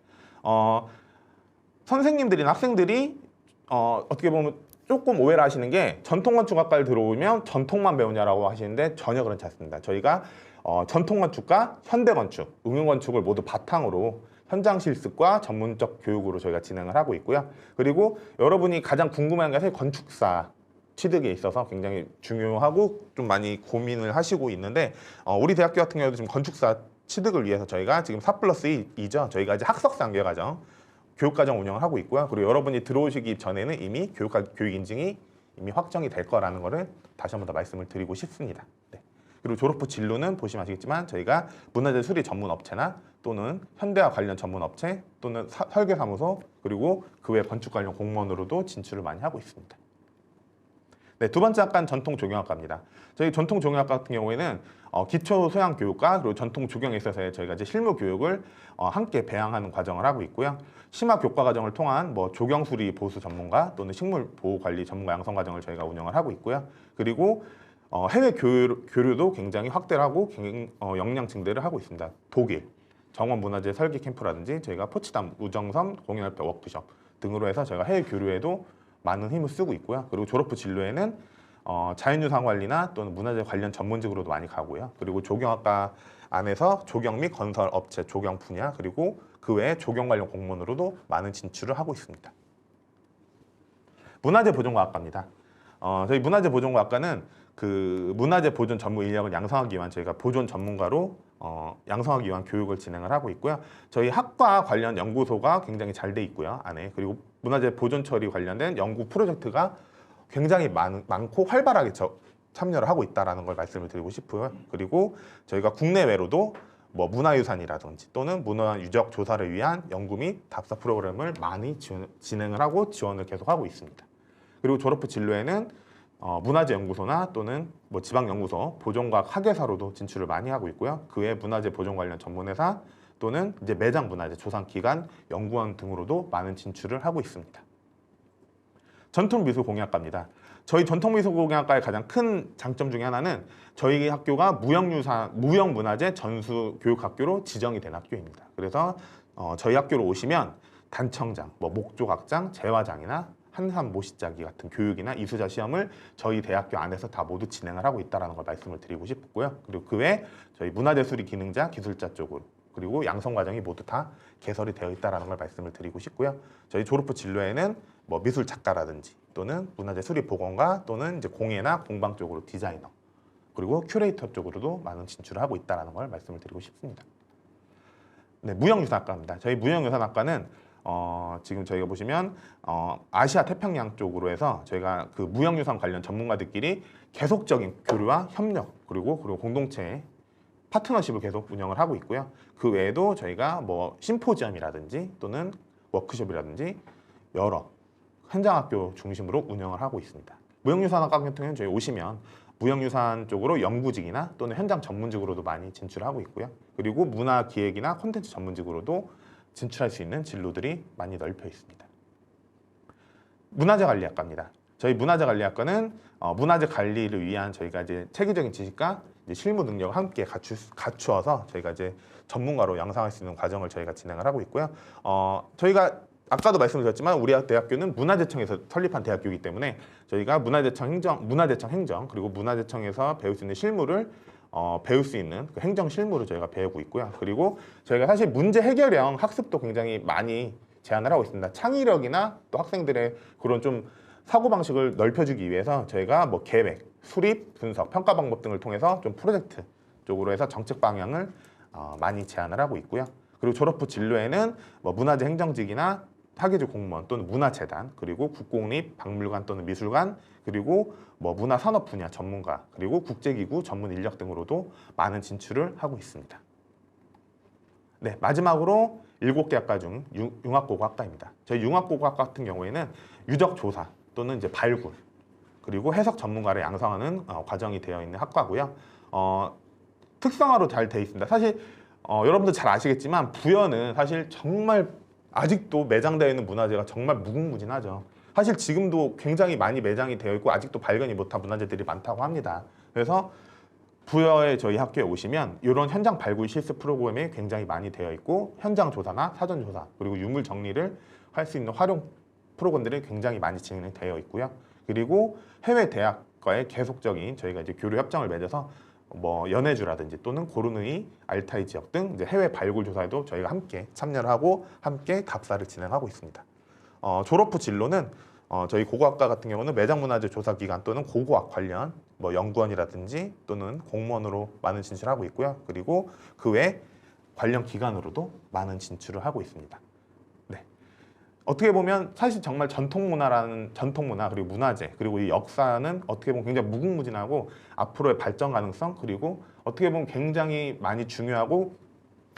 선생님들이나 학생들이 어떻게 보면 조금 오해를 하시는 게 전통건축학과를 들어오면 전통만 배우냐라고 하시는데 전혀 그렇지 않습니다. 저희가 전통건축과 현대건축, 응용건축을 모두 바탕으로 현장 실습과 전문적 교육으로 저희가 진행을 하고 있고요. 그리고 여러분이 가장 궁금한 것은 건축사 취득에 있어서 굉장히 중요하고 좀 많이 고민을 하시고 있는데 우리 대학교 같은 경우도 지금 건축사 취득을 위해서 저희가 지금 4+2죠. 저희가 이제 학석사 연계과정, 교육과정 운영을 하고 있고요. 그리고 여러분이 들어오시기 전에는 이미 교육 인증이 이미 확정이 될 거라는 거를 다시 한 번 더 말씀을 드리고 싶습니다. 네. 그리고 졸업 후 진로는 보시면 아시겠지만 저희가 문화재 수리 전문 업체나 또는 현대화 관련 전문 업체 또는 설계사무소 그리고 그 외 건축 관련 공무원으로도 진출을 많이 하고 있습니다. 네, 두 번째 학과는 전통조경학과입니다. 저희 전통조경학과 같은 경우에는 기초 소양 교육과 그리고 전통 조경에 있어서 저희가 이제 실무 교육을 함께 배양하는 과정을 하고 있고요. 심화 교과 과정을 통한 뭐 조경 수리 보수 전문가 또는 식물 보호 관리 전문가 양성 과정을 저희가 운영을 하고 있고요. 그리고 해외 교류도 굉장히 확대를 하고 역량 증대를 하고 있습니다. 독일 정원 문화재 설계 캠프라든지 저희가 포츠담 우정섬 공연협회 워크숍 등으로 해서 저희가 해외 교류에도 많은 힘을 쓰고 있고요. 그리고 졸업 후 진로에는 자연유산 관리나 또는 문화재 관련 전문직으로도 많이 가고요. 그리고 조경학과 안에서 조경 및 건설 업체 조경 분야 그리고 그 외에 조경 관련 공무원으로도 많은 진출을 하고 있습니다. 문화재 보존과학과입니다. 저희 문화재 보존과학과는 그 문화재 보존 전문 인력을 양성하기 위한 저희가 보존 전문가로 양성하기 위한 교육을 진행을 하고 있고요. 저희 학과 관련 연구소가 굉장히 잘 돼 있고요. 안에 그리고 문화재 보존 처리 관련된 연구 프로젝트가 굉장히 많고 활발하게 참여를 하고 있다는 걸 말씀을 드리고 싶고요. 그리고 저희가 국내외로도 뭐 문화유산이라든지 또는 문화유적 조사를 위한 연구 및 답사 프로그램을 많이 진행을 하고 지원을 계속하고 있습니다. 그리고 졸업 후 진로에는 문화재 연구소나 또는 뭐 지방연구소, 보존과학 학예사로도 진출을 많이 하고 있고요. 그 외 문화재 보존 관련 전문회사 또는 이제 매장 문화재 조상기관, 연구원 등으로도 많은 진출을 하고 있습니다. 전통미술공예학과입니다. 저희 전통미술공예학과의 가장 큰 장점 중에 하나는 저희 학교가 무형문화재 전수교육학교로 지정이 된 학교입니다. 그래서 저희 학교로 오시면 단청장, 뭐 목조각장, 재화장이나 한산 모시짜기 같은 교육이나 이수자 시험을 저희 대학교 안에서 다 모두 진행을 하고 있다는 걸 말씀을 드리고 싶고요. 그리고 그 외에 저희 문화재 수리 기능자, 기술자 쪽으로 그리고 양성 과정이 모두 다 개설이 되어 있다는 걸 말씀을 드리고 싶고요. 저희 졸업 후 진로에는 뭐 미술 작가라든지 또는 문화재 수리 보건가 또는 이제 공예나 공방 쪽으로 디자이너 그리고 큐레이터 쪽으로도 많은 진출을 하고 있다는 걸 말씀을 드리고 싶습니다. 네, 무형유산학과입니다. 저희 무형유산학과는 지금 저희가 보시면 아시아 태평양 쪽으로 해서 저희가 그 무형유산 관련 전문가들끼리 계속적인 교류와 협력 그리고 공동체 파트너십을 계속 운영을 하고 있고요. 그 외에도 저희가 뭐 심포지엄이라든지 또는 워크숍이라든지 여러 현장학교 중심으로 운영을 하고 있습니다. 무형유산학과 같은 경우는 저희 오시면 무형유산 쪽으로 연구직이나 또는 현장 전문직으로도 많이 진출하고 있고요. 그리고 문화기획이나 콘텐츠 전문직으로도 진출할 수 있는 진로들이 많이 넓혀 있습니다. 문화재관리학과입니다. 저희 문화재관리학과는 문화재 관리를 위한 저희가 이제 체계적인 지식과 이제 실무 능력을 함께 갖추어서 저희가 이제 전문가로 양성할 수 있는 과정을 저희가 진행을 하고 있고요. 저희가 아까도 말씀드렸지만 우리 대학교는 문화재청에서 설립한 대학교이기 때문에 저희가 문화재청 행정 그리고 문화재청에서 배울 수 있는 실무를 배울 수 있는 그 행정 실무를 저희가 배우고 있고요. 그리고 저희가 사실 문제 해결형 학습도 굉장히 많이 제안을 하고 있습니다. 창의력이나 또 학생들의 그런 좀 사고방식을 넓혀주기 위해서 저희가 뭐 계획, 수립, 분석, 평가 방법 등을 통해서 좀 프로젝트 쪽으로 해서 정책 방향을 많이 제안을 하고 있고요. 그리고 졸업 후 진로에는 뭐 문화재 행정직이나 학예주 공무원 또는 문화재단 그리고 국공립 박물관 또는 미술관 그리고 뭐 문화산업 분야 전문가 그리고 국제기구 전문 인력 등으로도 많은 진출을 하고 있습니다. 네, 마지막으로 7개 학과 중 융합고고학과입니다. 저희 융합고고학과 같은 경우에는 유적조사 또는 이제 발굴 그리고 해석 전문가를 양성하는 과정이 되어 있는 학과고요. 특성화로 잘 되어 있습니다. 사실 여러분들 잘 아시겠지만 부여는 사실 정말 아직도 매장되어 있는 문화재가 정말 무궁무진하죠. 사실 지금도 굉장히 많이 매장이 되어 있고 아직도 발견이 못한 문화재들이 많다고 합니다. 그래서 부여에 저희 학교에 오시면 이런 현장 발굴 실습 프로그램이 굉장히 많이 되어 있고 현장 조사나 사전 조사 그리고 유물 정리를 할 수 있는 활용 프로그램들이 굉장히 많이 진행되어 있고요. 그리고 해외 대학과의 계속적인 저희가 이제 교류 협정을 맺어서 뭐 연해주라든지 또는 고르누이, 알타이 지역 등 이제 해외 발굴 조사에도 저희가 함께 참여를 하고 함께 답사를 진행하고 있습니다. 졸업 후 진로는 저희 고고학과 같은 경우는 매장문화재 조사기관 또는 고고학 관련 뭐 연구원이라든지 또는 공무원으로 많은 진출하고 있고요. 그리고 그 외 관련 기관으로도 많은 진출을 하고 있습니다. 네. 어떻게 보면 사실 정말 전통문화 그리고 문화재 그리고 이 역사는 어떻게 보면 굉장히 무궁무진하고 앞으로의 발전 가능성 그리고 어떻게 보면 굉장히 많이 중요하고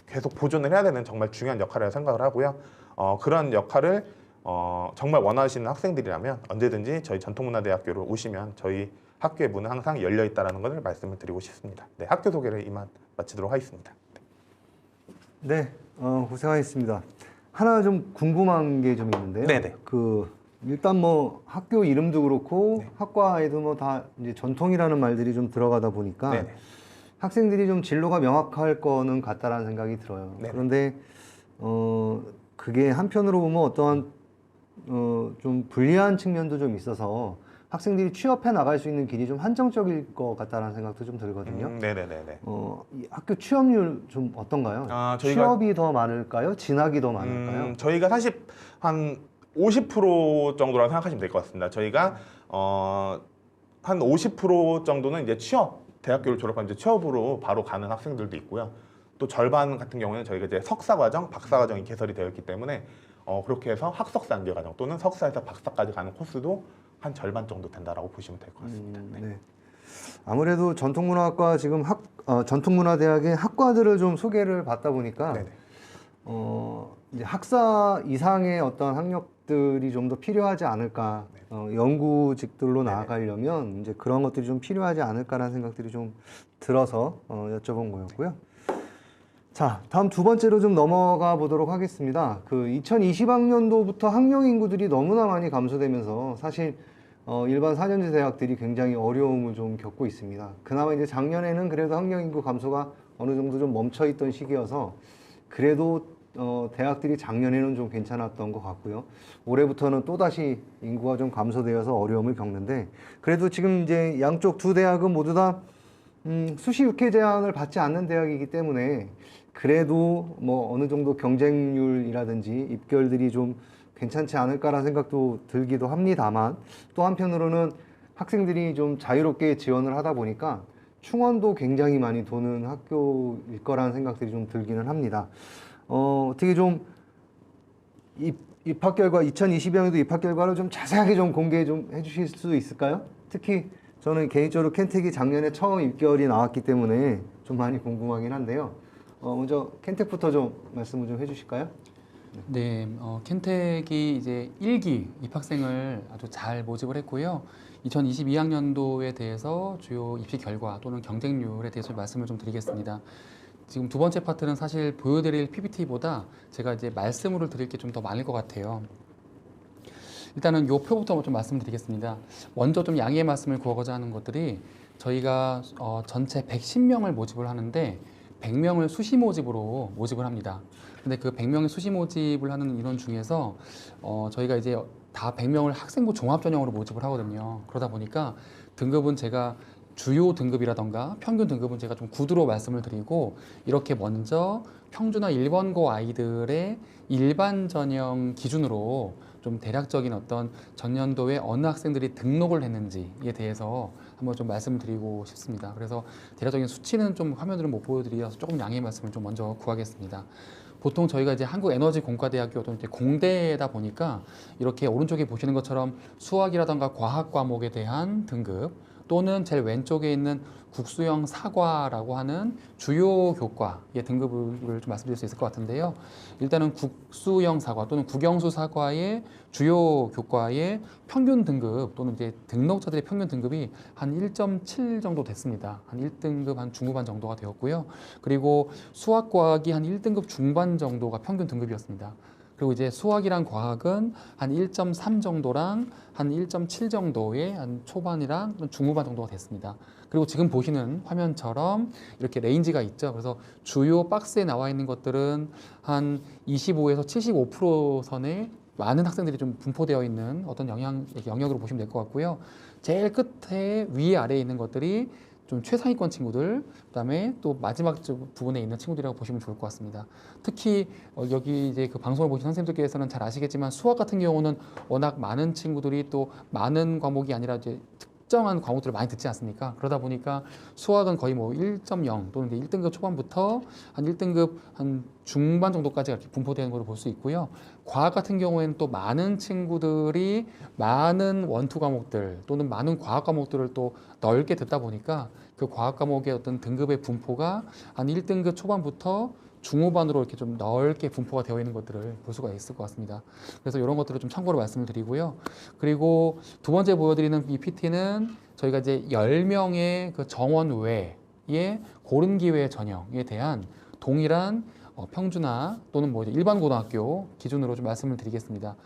계속 보존을 해야 되는 정말 중요한 역할이라고 생각을 하고요. 그런 역할을 정말 원하시는 학생들이라면 언제든지 저희 전통문화대학교로 오시면 저희 학교의 문은 항상 열려 있다는 것을 말씀을 드리고 싶습니다. 네, 학교 소개를 이만 마치도록 하겠습니다.
네, 고생하셨습니다. 하나 좀 궁금한 게 좀 있는데요.
네네.
일단 뭐 학교 이름도 그렇고
네.
학과에도 뭐 다 이제 전통이라는 말들이 좀 들어가다 보니까
네네.
학생들이 좀 진로가 명확할 거는 같다라는 생각이 들어요.
네네.
그런데 그게 한편으로 보면 어떠한 좀 불리한 측면도 좀 있어서 학생들이 취업해 나갈 수 있는 길이 좀 한정적일 것 같다는 생각도 좀 들거든요.
네네네네.
이 학교 취업률 좀 어떤가요?
저희가
취업이 더 많을까요? 진학이 더 많을까요?
저희가 사실 한 50% 정도라고 생각하시면 될 것 같습니다. 저희가 한 50% 정도는 이제 대학교를 졸업한 이제 취업으로 바로 가는 학생들도 있고요. 또 절반 같은 경우에는 저희가 이제 석사 과정, 박사 과정이 개설이 되어 있기 때문에 그렇게 해서 학석사 연계 과정 또는 석사에서 박사까지 가는 코스도 한 절반 정도 된다라고 보시면 될 것 같습니다.
네. 아무래도 전통문화학과 지금 전통문화대학의 학과들을 좀 소개를 받다 보니까
네네.
이제 학사 이상의 어떤 학력들이 좀 더 필요하지 않을까, 연구직들로 나아가려면 이제 그런 것들이 좀 필요하지 않을까라는 생각들이 좀 들어서 여쭤본 거였고요. 자, 다음 두 번째로 좀 넘어가 보도록 하겠습니다. 그 2020학년도부터 학령 인구들이 너무나 많이 감소되면서 사실 일반 4년제 대학들이 굉장히 어려움을 좀 겪고 있습니다. 그나마 이제 작년에는 그래도 학령 인구 감소가 어느 정도 좀 멈춰 있던 시기여서 그래도 대학들이 작년에는 좀 괜찮았던 것 같고요. 올해부터는 또다시 인구가 좀 감소되어서 어려움을 겪는데 그래도 지금 이제 양쪽 두 대학은 모두 다 수시 육회 제한을 받지 않는 대학이기 때문에 그래도 뭐 어느 정도 경쟁률이라든지 입결들이 좀 괜찮지 않을까라는 생각도 들기도 합니다만 또 한편으로는 학생들이 좀 자유롭게 지원을 하다 보니까 충원도 굉장히 많이 도는 학교일 거라는 생각들이 좀 들기는 합니다. 어떻게 좀 입학 결과 2020학년도 입학 결과를 좀 자세하게 좀 공개 좀 해주실 수 있을까요? 특히 저는 개인적으로 켄텍이 작년에 처음 입결이 나왔기 때문에 좀 많이 궁금하긴 한데요. 먼저 켄텍부터 좀 말씀을 좀 해주실까요?
네, 켄텍이 이제 1기 입학생을 아주 잘 모집을 했고요. 2022학년도에 대해서 주요 입시 결과 또는 경쟁률에 대해서 말씀을 좀 드리겠습니다. 지금 두 번째 파트는 사실 보여드릴 PPT보다 제가 이제 말씀으로 드릴 게 좀 더 많을 것 같아요. 일단은 요 표부터 좀 말씀드리겠습니다. 먼저 좀 양해의 말씀을 구하고자 하는 것들이 저희가 전체 110명을 모집을 하는데 100명을 수시 모집으로 모집을 합니다. 근데 그 100명의 수시 모집을 하는 인원 중에서 저희가 이제 다 100명을 학생부 종합 전형으로 모집을 하거든요. 그러다 보니까 등급은 제가 주요 등급이라던가 평균 등급은 제가 좀 구두로 말씀을 드리고 이렇게 먼저 평준화 1번고 아이들의 일반 전형 기준으로 좀 대략적인 어떤 전년도에 어느 학생들이 등록을 했는지에 대해서 한번 좀 말씀드리고 싶습니다. 그래서 대략적인 수치는 좀 화면으로 못 보여드려서 조금 양해의 말씀을 좀 먼저 구하겠습니다. 보통 저희가 이제 한국에너지공과대학교 또는 이제 공대다 보니까 이렇게 오른쪽에 보시는 것처럼 수학이라던가 과학 과목에 대한 등급 또는 제일 왼쪽에 있는 국수형 사과라고 하는 주요 교과의 등급을 좀 말씀드릴 수 있을 것 같은데요. 일단은 국수형 사과 또는 국영수 사과의 주요 교과의 평균 등급 또는 이제 등록자들의 평균 등급이 한 1.7 정도 됐습니다. 한 1등급 한 중후반 정도가 되었고요. 그리고 수학과학이 한 1등급 중반 정도가 평균 등급이었습니다. 그리고 이제 수학이랑 과학은 한 1.3 정도랑 한 1.7 정도의 한 초반이랑 중후반 정도가 됐습니다. 그리고 지금 보시는 화면처럼 이렇게 레인지가 있죠. 그래서 주요 박스에 나와 있는 것들은 한 25에서 75% 선에 많은 학생들이 좀 분포되어 있는 어떤 영역으로 보시면 될 것 같고요. 제일 끝에 위에 아래에 있는 것들이 좀 최상위권 친구들, 그다음에 또 마지막 부분에 있는 친구들이라고 보시면 좋을 것 같습니다. 특히 여기 이제 그 방송을 보신 선생님들께서는 잘 아시겠지만 수학 같은 경우는 워낙 많은 친구들이 또 많은 과목이 아니라 이제 특정한 과목들을 많이 듣지 않습니까? 그러다 보니까 수학은 거의 뭐 1.0 또는 1등급 초반부터 한 1등급 한 중반 정도까지 이렇게 분포되는 것을 볼 수 있고요. 과학 같은 경우에는 또 많은 친구들이 많은 원투 과목들 또는 많은 과학 과목들을 또 넓게 듣다 보니까 그 과학 과목의 어떤 등급의 분포가 한 1등급 초반부터 중후반으로 이렇게 좀 넓게 분포가 되어 있는 것들을 볼 수가 있을 것 같습니다. 그래서 이런 것들을 좀 참고로 말씀을 드리고요. 그리고 두 번째 보여드리는 이 PT는 저희가 이제 10명의 그 정원 외의 고른 기회 전형에 대한 동일한 평준화 또는 뭐 이제 일반 고등학교 기준으로 좀 말씀을 드리겠습니다.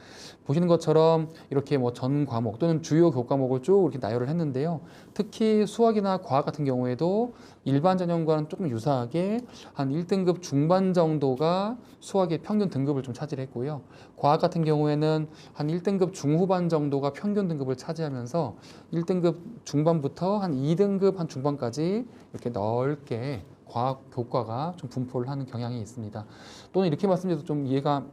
보시는 것처럼 이렇게 뭐 전 과목 또는 주요 교과목을 쭉 이렇게 나열을 했는데요. 특히 수학이나 과학 같은 경우에도 일반 전형과는 조금 유사하게 한 1등급 중반 정도가 수학의 평균 등급을 좀 차지했고요. 과학 같은 경우에는 한 1등급 중후반 정도가 평균 등급을 차지하면서 1등급 중반부터 한 2등급 한 중반까지 이렇게 넓게 과학 교과가 좀 분포를 하는 경향이 있습니다. 또는 이렇게 말씀드려도 좀 이해가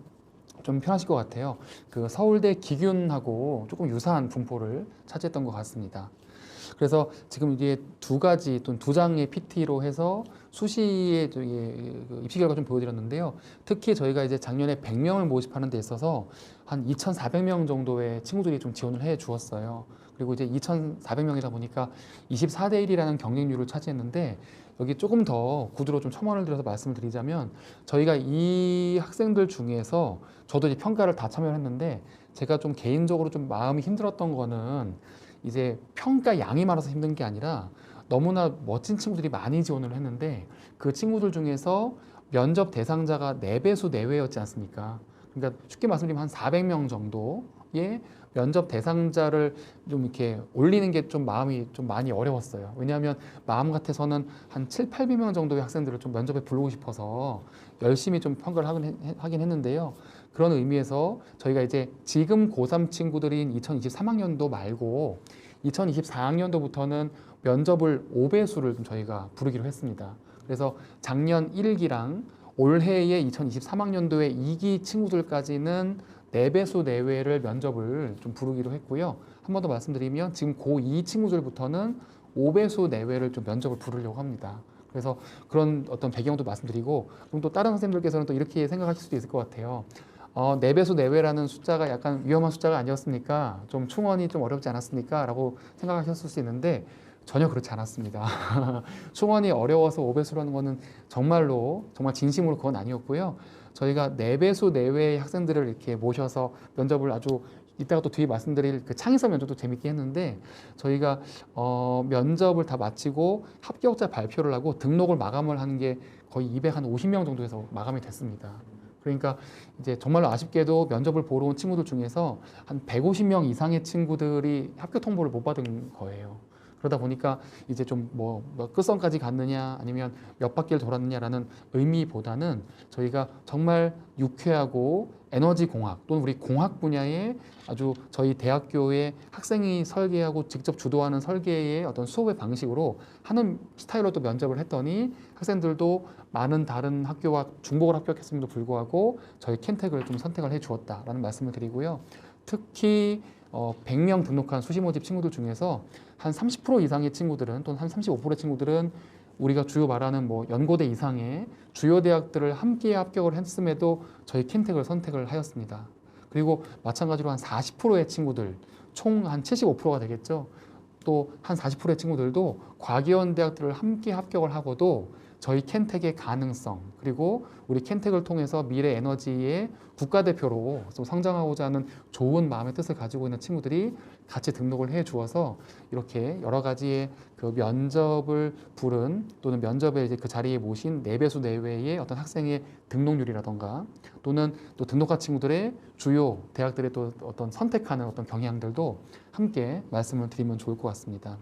좀 편하실 것 같아요. 그 서울대 기균하고 조금 유사한 분포를 차지했던 것 같습니다. 그래서 지금 이게 두 가지 또는 두 장의 PT로 해서 수시의 입시 결과 좀 보여드렸는데요. 특히 저희가 이제 작년에 100명을 모집하는 데 있어서 한 2,400명 정도의 친구들이 좀 지원을 해 주었어요. 그리고 이제 2,400명이다 보니까 24대 1이라는 경쟁률을 차지했는데 여기 조금 더 구두로 좀 첨언을 드려서 말씀을 드리자면 저희가 이 학생들 중에서 저도 이제 평가를 다 참여를 했는데 제가 좀 개인적으로 좀 마음이 힘들었던 거는 이제 평가 양이 많아서 힘든 게 아니라 너무나 멋진 친구들이 많이 지원을 했는데 그 친구들 중에서 면접 대상자가 4배수 내외였지 않습니까? 그러니까 쉽게 말씀드리면 한 400명 정도의 면접 대상자를 좀 이렇게 올리는 게 좀 마음이 좀 많이 어려웠어요. 왜냐하면 마음 같아서는 한 7, 800명 정도의 학생들을 좀 면접에 부르고 싶어서 열심히 좀 평가를 하긴 했는데요. 그런 의미에서 저희가 이제 지금 고3 친구들인 2023학년도 말고 2024학년도부터는 면접을 5배수를 좀 저희가 부르기로 했습니다. 그래서 작년 1기랑 올해의 2023학년도의 2기 친구들까지는 4배수 내외를 면접을 좀 부르기로 했고요. 한 번 더 말씀드리면 지금 고2 친구들부터는 5배수 내외를 좀 면접을 부르려고 합니다. 그래서 그런 어떤 배경도 말씀드리고 그럼 또 다른 선생님들께서는 또 이렇게 생각하실 수도 있을 것 같아요. 4배수 내외라는 숫자가 약간 위험한 숫자가 아니었습니까? 좀 충원이 좀 어렵지 않았습니까? 라고 생각하셨을 수 있는데 전혀 그렇지 않았습니다. 충원이 어려워서 5배수라는 거는 정말로 정말 진심으로 그건 아니었고요. 저희가 4배수 내외의 학생들을 이렇게 모셔서 면접을 아주 이따가 또 뒤에 말씀드릴 그 창의성 면접도 재밌게 했는데 저희가 면접을 다 마치고 합격자 발표를 하고 등록을 마감을 하는 게 거의 250명 정도에서 마감이 됐습니다. 그러니까 이제 정말로 아쉽게도 면접을 보러 온 친구들 중에서 한 150명 이상의 친구들이 합격 통보를 못 받은 거예요. 그러다 보니까 이제 좀 뭐 끝선까지 갔느냐 아니면 몇 바퀴를 돌았느냐라는 의미보다는 저희가 정말 유쾌하고 에너지 공학 또는 우리 공학 분야에 아주 저희 대학교의 학생이 설계하고 직접 주도하는 설계의 어떤 수업의 방식으로 하는 스타일로 또 면접을 했더니 학생들도 많은 다른 학교와 중복을 합격했음에도 불구하고 저희 켄텍을 좀 선택을 해 주었다라는 말씀을 드리고요. 특히 100명 등록한 수시 모집 친구들 중에서 한 30% 이상의 친구들은 또는 한 35%의 친구들은 우리가 주요 말하는 뭐 연고대 이상의 주요 대학들을 함께 합격을 했음에도 저희 켄텍을 선택을 하였습니다. 그리고 마찬가지로 한 40%의 친구들, 총 한 75%가 되겠죠. 또 한 40%의 친구들도 과기원 대학들을 함께 합격을 하고도 저희 켄텍의 가능성 그리고 우리 켄텍을 통해서 미래 에너지의 국가대표로 좀 성장하고자 하는 좋은 마음의 뜻을 가지고 있는 친구들이 같이 등록을 해 주어서 이렇게 여러 가지의 그 면접을 부른 또는 면접에 이제 그 자리에 모신 4배수 내외의 어떤 학생의 등록률이라던가 또는 또 등록한 친구들의 주요 대학들의 또 어떤 선택하는 어떤 경향들도 함께 말씀을 드리면 좋을 것 같습니다.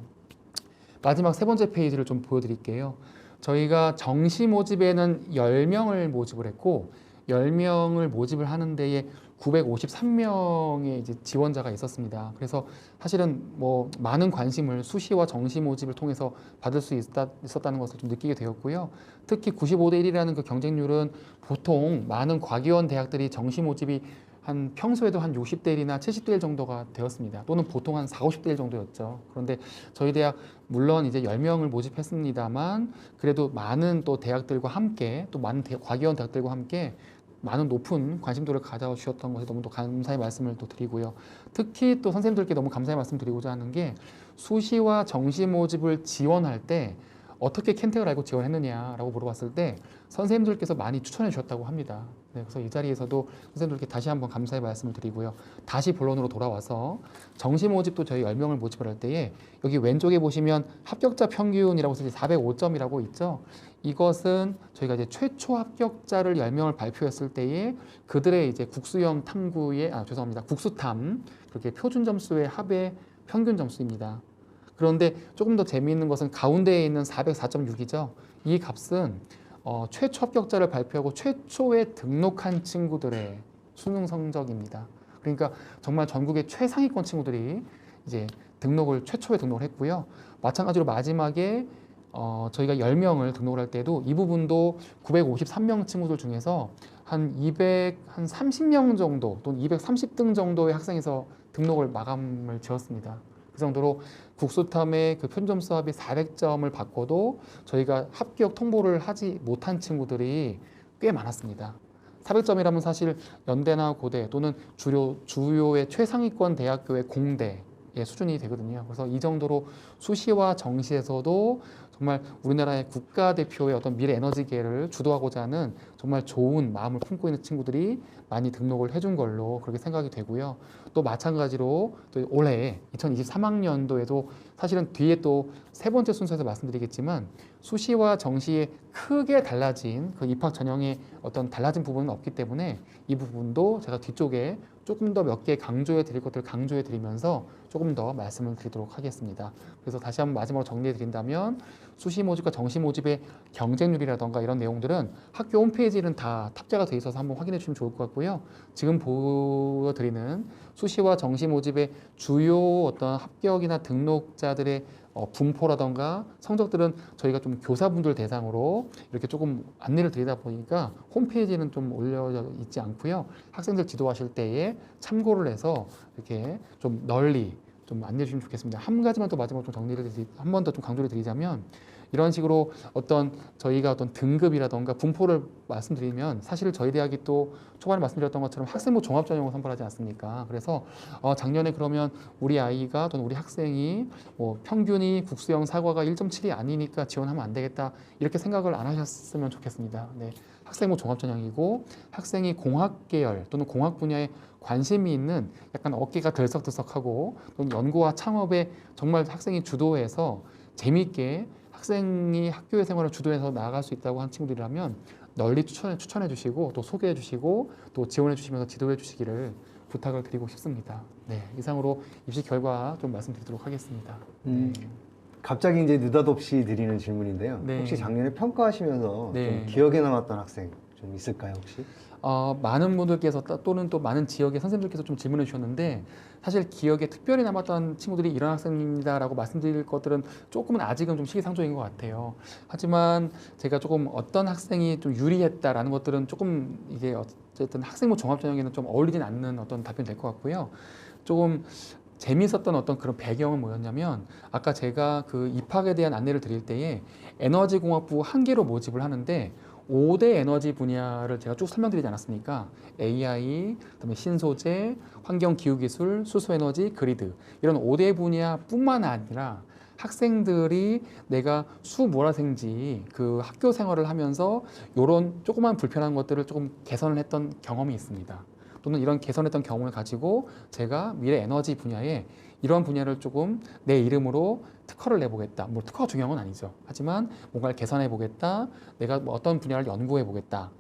마지막 3번째 페이지를 좀 보여드릴게요. 저희가 정시 모집에는 10명을 모집을 했고 10명을 모집을 하는 데에 953명의 이제 지원자가 있었습니다. 그래서 사실은 뭐 많은 관심을 수시와 정시 모집을 통해서 받을 수 있었다는 것을 좀 느끼게 되었고요. 특히 95대 1이라는 그 경쟁률은 보통 많은 과기원 대학들이 정시 모집이 한 평소에도 한 60대 1이나 70대 1 정도가 되었습니다. 또는 보통 한 40, 50대 1 정도였죠. 그런데 저희 대학 물론 이제 10명을 모집했습니다만 그래도 많은 또 대학들과 함께 또 많은 과기원 대학들과 함께 많은 높은 관심도를 가져주셨던 것에 너무 또 감사의 말씀을 또 드리고요. 특히 또 선생님들께 너무 감사의 말씀 드리고자 하는 게 수시와 정시 모집을 지원할 때 어떻게 켄텍을 알고 지원했느냐라고 물어봤을 때 선생님들께서 많이 추천해 주셨다고 합니다. 네, 그래서 이 자리에서도 선생님들께 다시 한번 감사의 말씀을 드리고요. 다시 본론으로 돌아와서 정시 모집도 저희 10명을 모집을 할 때에 여기 왼쪽에 보시면 합격자 평균이라고 해서 405점이라고 있죠. 이것은 저희가 이제 최초 합격자를 10명을 발표했을 때에 그들의 이제 국수형 탐구의 죄송합니다. 국수탐 그렇게 표준 점수의 합의 평균 점수입니다. 그런데 조금 더 재미있는 것은 가운데에 있는 404.6이죠. 이 값은 최초 합격자를 발표하고 최초에 등록한 친구들의 수능 성적입니다. 그러니까 정말 전국의 최상위권 친구들이 이제 최초에 등록을 했고요. 마찬가지로 마지막에 저희가 10명을 등록을 할 때도 이 부분도 953명 친구들 중에서 한 30명 정도 또는 230등 정도의 학생에서 등록을 마감을 지었습니다. 그 정도로 국수탐의 그 표준점수 합이 400점을 받고도 저희가 합격 통보를 하지 못한 친구들이 꽤 많았습니다. 400점이라면 사실 연대나 고대 또는 주요의 최상위권 대학교의 공대의 수준이 되거든요. 그래서 이 정도로 수시와 정시에서도 정말 우리나라의 국가대표의 어떤 미래 에너지계를 주도하고자 하는 정말 좋은 마음을 품고 있는 친구들이 많이 등록을 해준 걸로 그렇게 생각이 되고요. 또 마찬가지로 또 올해 2023학년도에도 사실은 뒤에 또 세 번째 순서에서 말씀드리겠지만 수시와 정시에 크게 달라진 그 입학 전형의 어떤 달라진 부분은 없기 때문에 이 부분도 제가 뒤쪽에 조금 더 몇 개 강조해 드릴 것들을 강조해 드리면서 조금 더 말씀을 드리도록 하겠습니다. 그래서 다시 한번 마지막으로 정리해 드린다면 수시 모집과 정시 모집의 경쟁률이라던가 이런 내용들은 학교 홈페이지는 다 탑재가 되어 있어서 한번 확인해 주시면 좋을 것 같고요. 지금 보여드리는 수시와 정시 모집의 주요 어떤 합격이나 등록자들의 분포라던가 성적들은 저희가 좀 교사분들 대상으로 이렇게 조금 안내를 드리다 보니까 홈페이지는 좀 올려 있지 않고요. 학생들 지도하실 때에 참고를 해서 이렇게 좀 널리 좀 안내해 주시면 좋겠습니다. 한 가지만 또 마지막으로 좀 한 번 더 좀 강조를 드리자면 이런 식으로 저희가 어떤 등급이라던가 분포를 말씀드리면 사실 저희 대학이 또 초반에 말씀드렸던 것처럼 학생부 종합전형을 선발하지 않습니까? 그래서 작년에 그러면 우리 아이가 또는 우리 학생이 평균이 국수형 사과가 1.7이 아니니까 지원하면 안 되겠다 이렇게 생각을 안 하셨으면 좋겠습니다. 네. 학생부 종합전형이고 학생이 공학 계열 또는 공학 분야에 관심이 있는 약간 어깨가 들썩들썩하고 또는 연구와 창업에 정말 학생이 주도해서 재미있게 학생이 학교의 생활을 주도해서 나아갈 수 있다고 하는 친구들이라면 널리 추천해 주시고 또 소개해 주시고 또 지원해 주시면서 지도해 주시기를 부탁을 드리고 싶습니다. 네, 이상으로 입시 결과 좀 말씀드리도록 하겠습니다. 네.
갑자기 이제 느닷없이 드리는 질문인데요.
네.
혹시 작년에 평가하시면서
네.
좀 기억에 남았던 학생 좀 있을까요, 혹시?
많은 분들께서 또는 또 많은 지역의 선생님들께서 좀 질문해 주셨는데 사실 기억에 특별히 남았던 친구들이 이런 학생입니다라고 말씀드릴 것들은 조금은 아직은 좀 시기상조인 것 같아요. 하지만 제가 조금 어떤 학생이 좀 유리했다라는 것들은 조금 이게 어쨌든 학생부 종합전형에는 좀 어울리진 않는 어떤 답변이 될 것 같고요. 조금 재미있었던 어떤 그런 배경은 뭐였냐면 아까 제가 그 입학에 대한 안내를 드릴 때에 에너지공학부 한 개로 모집을 하는데 5대 에너지 분야를 제가 쭉 설명드리지 않았습니까? AI, 그다음에 신소재, 환경기후기술, 수소에너지, 그리드 이런 5대 분야뿐만 아니라 학생들이 내가 수모라생지 그 학교 생활을 하면서 이런 조그만 불편한 것들을 조금 개선을 했던 경험이 있습니다. 또는 이런 개선했던 경험을 가지고 제가 미래 에너지 분야에 이런 분야를 조금 내 이름으로 특허를 내보겠다. 뭐 특허가 중요한 건 아니죠. 하지만 뭔가를 개선해 보겠다. 내가 뭐 어떤 분야를 연구해 보겠다.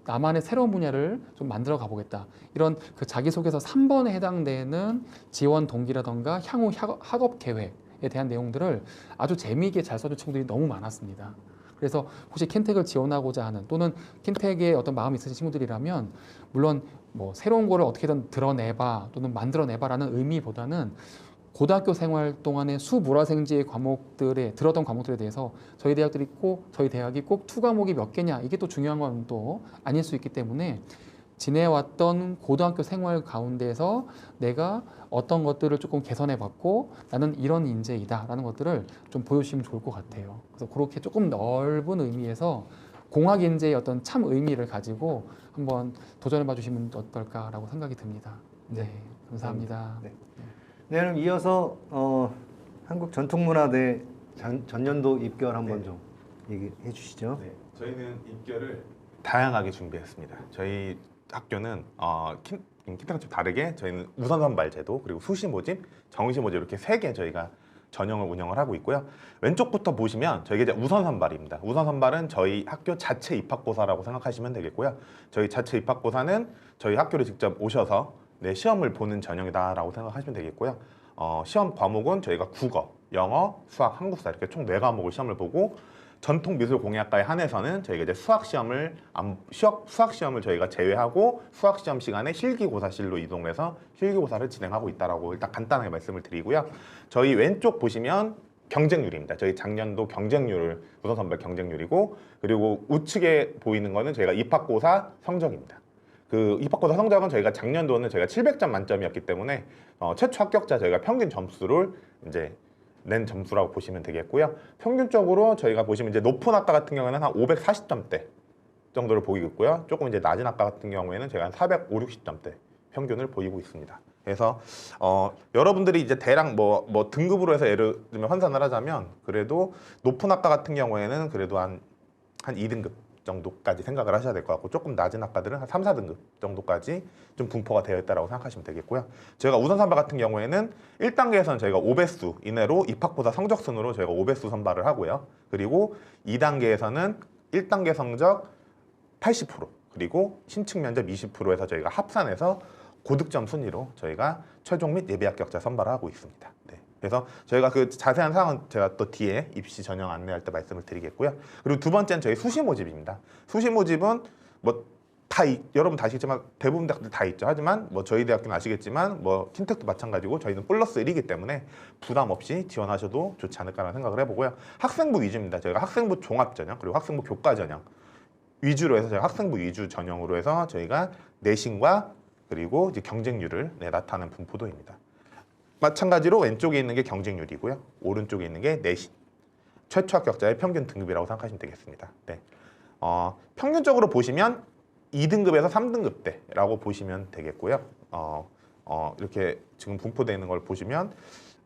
나만의 새로운 분야를 좀 만들어 가보겠다. 이런 그 자기소개서 3번에 해당되는 지원 동기라던가 향후 학업 계획에 대한 내용들을 아주 재미있게 잘 써준 친구들이 너무 많았습니다. 그래서 혹시 켄텍을 지원하고자 하는 또는 켄텍에 어떤 마음이 있으신 친구들이라면 물론 뭐 새로운 거를 어떻게든 드러내봐 또는 만들어내봐라는 의미보다는 고등학교 생활 동안의 수물화생지의 과목들에 들었던 과목들에 대해서 저희 대학이 꼭 투 과목이 몇 개냐 이게 또 중요한 건 또 아닐 수 있기 때문에 지내왔던 고등학교 생활 가운데서 내가 어떤 것들을 조금 개선해 봤고 나는 이런 인재이다라는 것들을 좀 보여주시면 좋을 것 같아요. 그래서 그렇게 조금 넓은 의미에서 공학 인재의 어떤 참 의미를 가지고 한번 도전해 봐 주시면 어떨까라고 생각이 듭니다. 네, 감사합니다.
네. 네, 그럼 이어서 한국전통문화대 전년도 입결 한번
네.
좀 얘기해 주시죠.
네, 저희는 입결을 다양하게 준비했습니다. 저희 학교는 킨텍과 좀 다르게 저희는 우선 선발 제도 그리고 수시 모집, 정시 모집 이렇게 3개 저희가 전형을 운영을 하고 있고요. 왼쪽부터 보시면 저희가 이제 우선 선발입니다. 우선 선발은 저희 학교 자체 입학고사라고 생각하시면 되겠고요. 저희 자체 입학고사는 저희 학교를 직접 오셔서 시험을 보는 전형이다라고 생각하시면 되겠고요. 시험 과목은 저희가 국어, 영어, 수학, 한국사 이렇게 총 4과목을 시험을 보고 전통미술공예학과에 한해서는 저희가 이제 수학 시험을 저희가 제외하고 수학 시험 시간에 실기고사실로 이동해서 실기고사를 진행하고 있다라고 일단 간단하게 말씀을 드리고요. 저희 왼쪽 보시면 경쟁률입니다. 저희 작년도 경쟁률을 우선 선발 경쟁률이고 그리고 우측에 보이는 거는 저희가 입학고사 성적입니다. 그 입학고사 성적은 저희가 작년도는 저희가 700점 만점이었기 때문에 최초 합격자 저희가 평균 점수를 이제 낸 점수라고 보시면 되겠고요. 평균적으로 저희가 보시면 이제 높은 학과 같은 경우에는 한 540점대 정도를 보이고 있고요. 조금 이제 낮은 학과 같은 경우에는 제가 한 450, 60점대 평균을 보이고 있습니다. 그래서 여러분들이 이제 대략 뭐 등급으로 해서 예를 들면 환산을 하자면 그래도 높은 학과 같은 경우에는 그래도 한 2등급 정도까지 생각을 하셔야 될 것 같고 조금 낮은 학과들은 한 3, 4등급 정도까지 좀 분포가 되어 있다고 생각하시면 되겠고요. 저희가 우선 선발 같은 경우에는 1단계에서는 저희가 5배수 이내로 입학보다 성적 순으로 저희가 5배수 선발을 하고요. 그리고 2단계에서는 1단계 성적 80% 그리고 신층 면접 20%에서 저희가 합산해서 고득점 순위로 저희가 최종 및 예비 합격자 선발을 하고 있습니다. 네. 그래서 저희가 그 자세한 사항은 제가 또 뒤에 입시 전형 안내할 때 말씀을 드리겠고요. 그리고 두 번째는 저희 수시 모집입니다. 수시 모집은 뭐 여러분 다 아시겠지만 대부분 대학들 다 있죠. 하지만 뭐 저희 대학교는 아시겠지만 뭐 킨텍도 마찬가지고 저희는 플러스 1이기 때문에 부담 없이 지원하셔도 좋지 않을까라는 생각을 해보고요. 학생부 위주입니다. 저희가 학생부 종합 전형 그리고 학생부 교과 전형 위주로 해서 저희가 학생부 위주 전형으로 해서 저희가 내신과 그리고 이제 경쟁률을 나타내는 분포도입니다. 마찬가지로 왼쪽에 있는 게 경쟁률이고요. 오른쪽에 있는 게 내신. 최초 합격자의 평균 등급이라고 생각하시면 되겠습니다. 네. 평균적으로 보시면 2등급에서 3등급대라고 보시면 되겠고요. 이렇게 지금 분포되어 있는 걸 보시면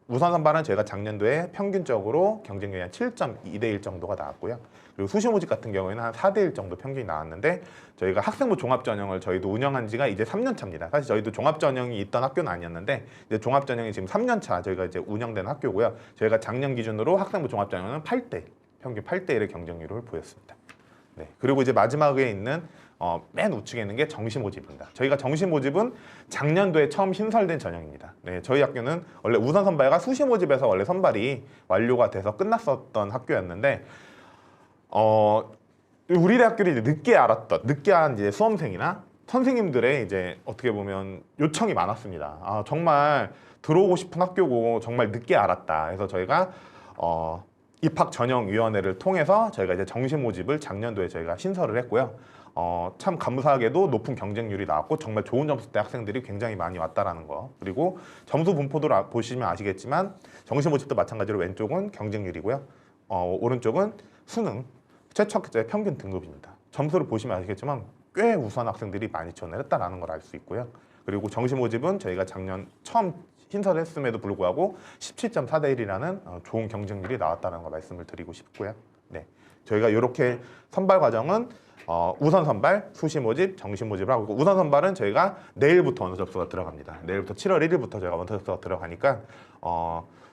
우선 선발은 저희가 작년도에 평균적으로 경쟁률이 한 7.2대1 정도가 나왔고요. 그리고 수시 모집 같은 경우에는 한 4대1 정도 평균이 나왔는데 저희가 학생부 종합전형을 저희도 운영한 지가 이제 3년 차입니다. 사실 저희도 종합전형이 있던 학교는 아니었는데 이제 종합전형이 지금 3년 차 저희가 이제 운영된 학교고요. 저희가 작년 기준으로 학생부 종합전형은 8대1, 평균 8대1의 경쟁률을 보였습니다. 네. 그리고 이제 마지막에 있는 맨 우측에 있는 게 정시 모집입니다. 저희가 정시 모집은 작년도에 처음 신설된 전형입니다. 네, 저희 학교는 원래 우선 선발과 수시 모집에서 원래 선발이 완료가 돼서 끝났었던 학교였는데 우리 대학교를 이제 늦게 한 이제 수험생이나 선생님들의 이제 어떻게 보면 요청이 많았습니다. 정말 들어오고 싶은 학교고 정말 늦게 알았다. 그래서 저희가 입학 전형위원회를 통해서 저희가 이제 정시 모집을 작년도에 저희가 신설을 했고요. 참 감사하게도 높은 경쟁률이 나왔고 정말 좋은 점수대 학생들이 굉장히 많이 왔다라는 거. 그리고 점수 분포도 보시면 아시겠지만 정시 모집도 마찬가지로 왼쪽은 경쟁률이고요. 오른쪽은 수능 최초 합격자의 평균 등급입니다. 점수를 보시면 아시겠지만 꽤 우수한 학생들이 많이 지원을 했다라는 걸 알 수 있고요. 그리고 정시 모집은 저희가 작년 처음 신설했음에도 불구하고 17.4대 1이라는 좋은 경쟁률이 나왔다는 걸 말씀을 드리고 싶고요. 네, 저희가 이렇게 선발 과정은 우선 선발, 수시 모집, 정시 모집을 하고 있고 우선 선발은 저희가 내일부터 원서 접수가 들어갑니다. 내일부터 7월 1일부터 저희가 원서 접수가 들어가니까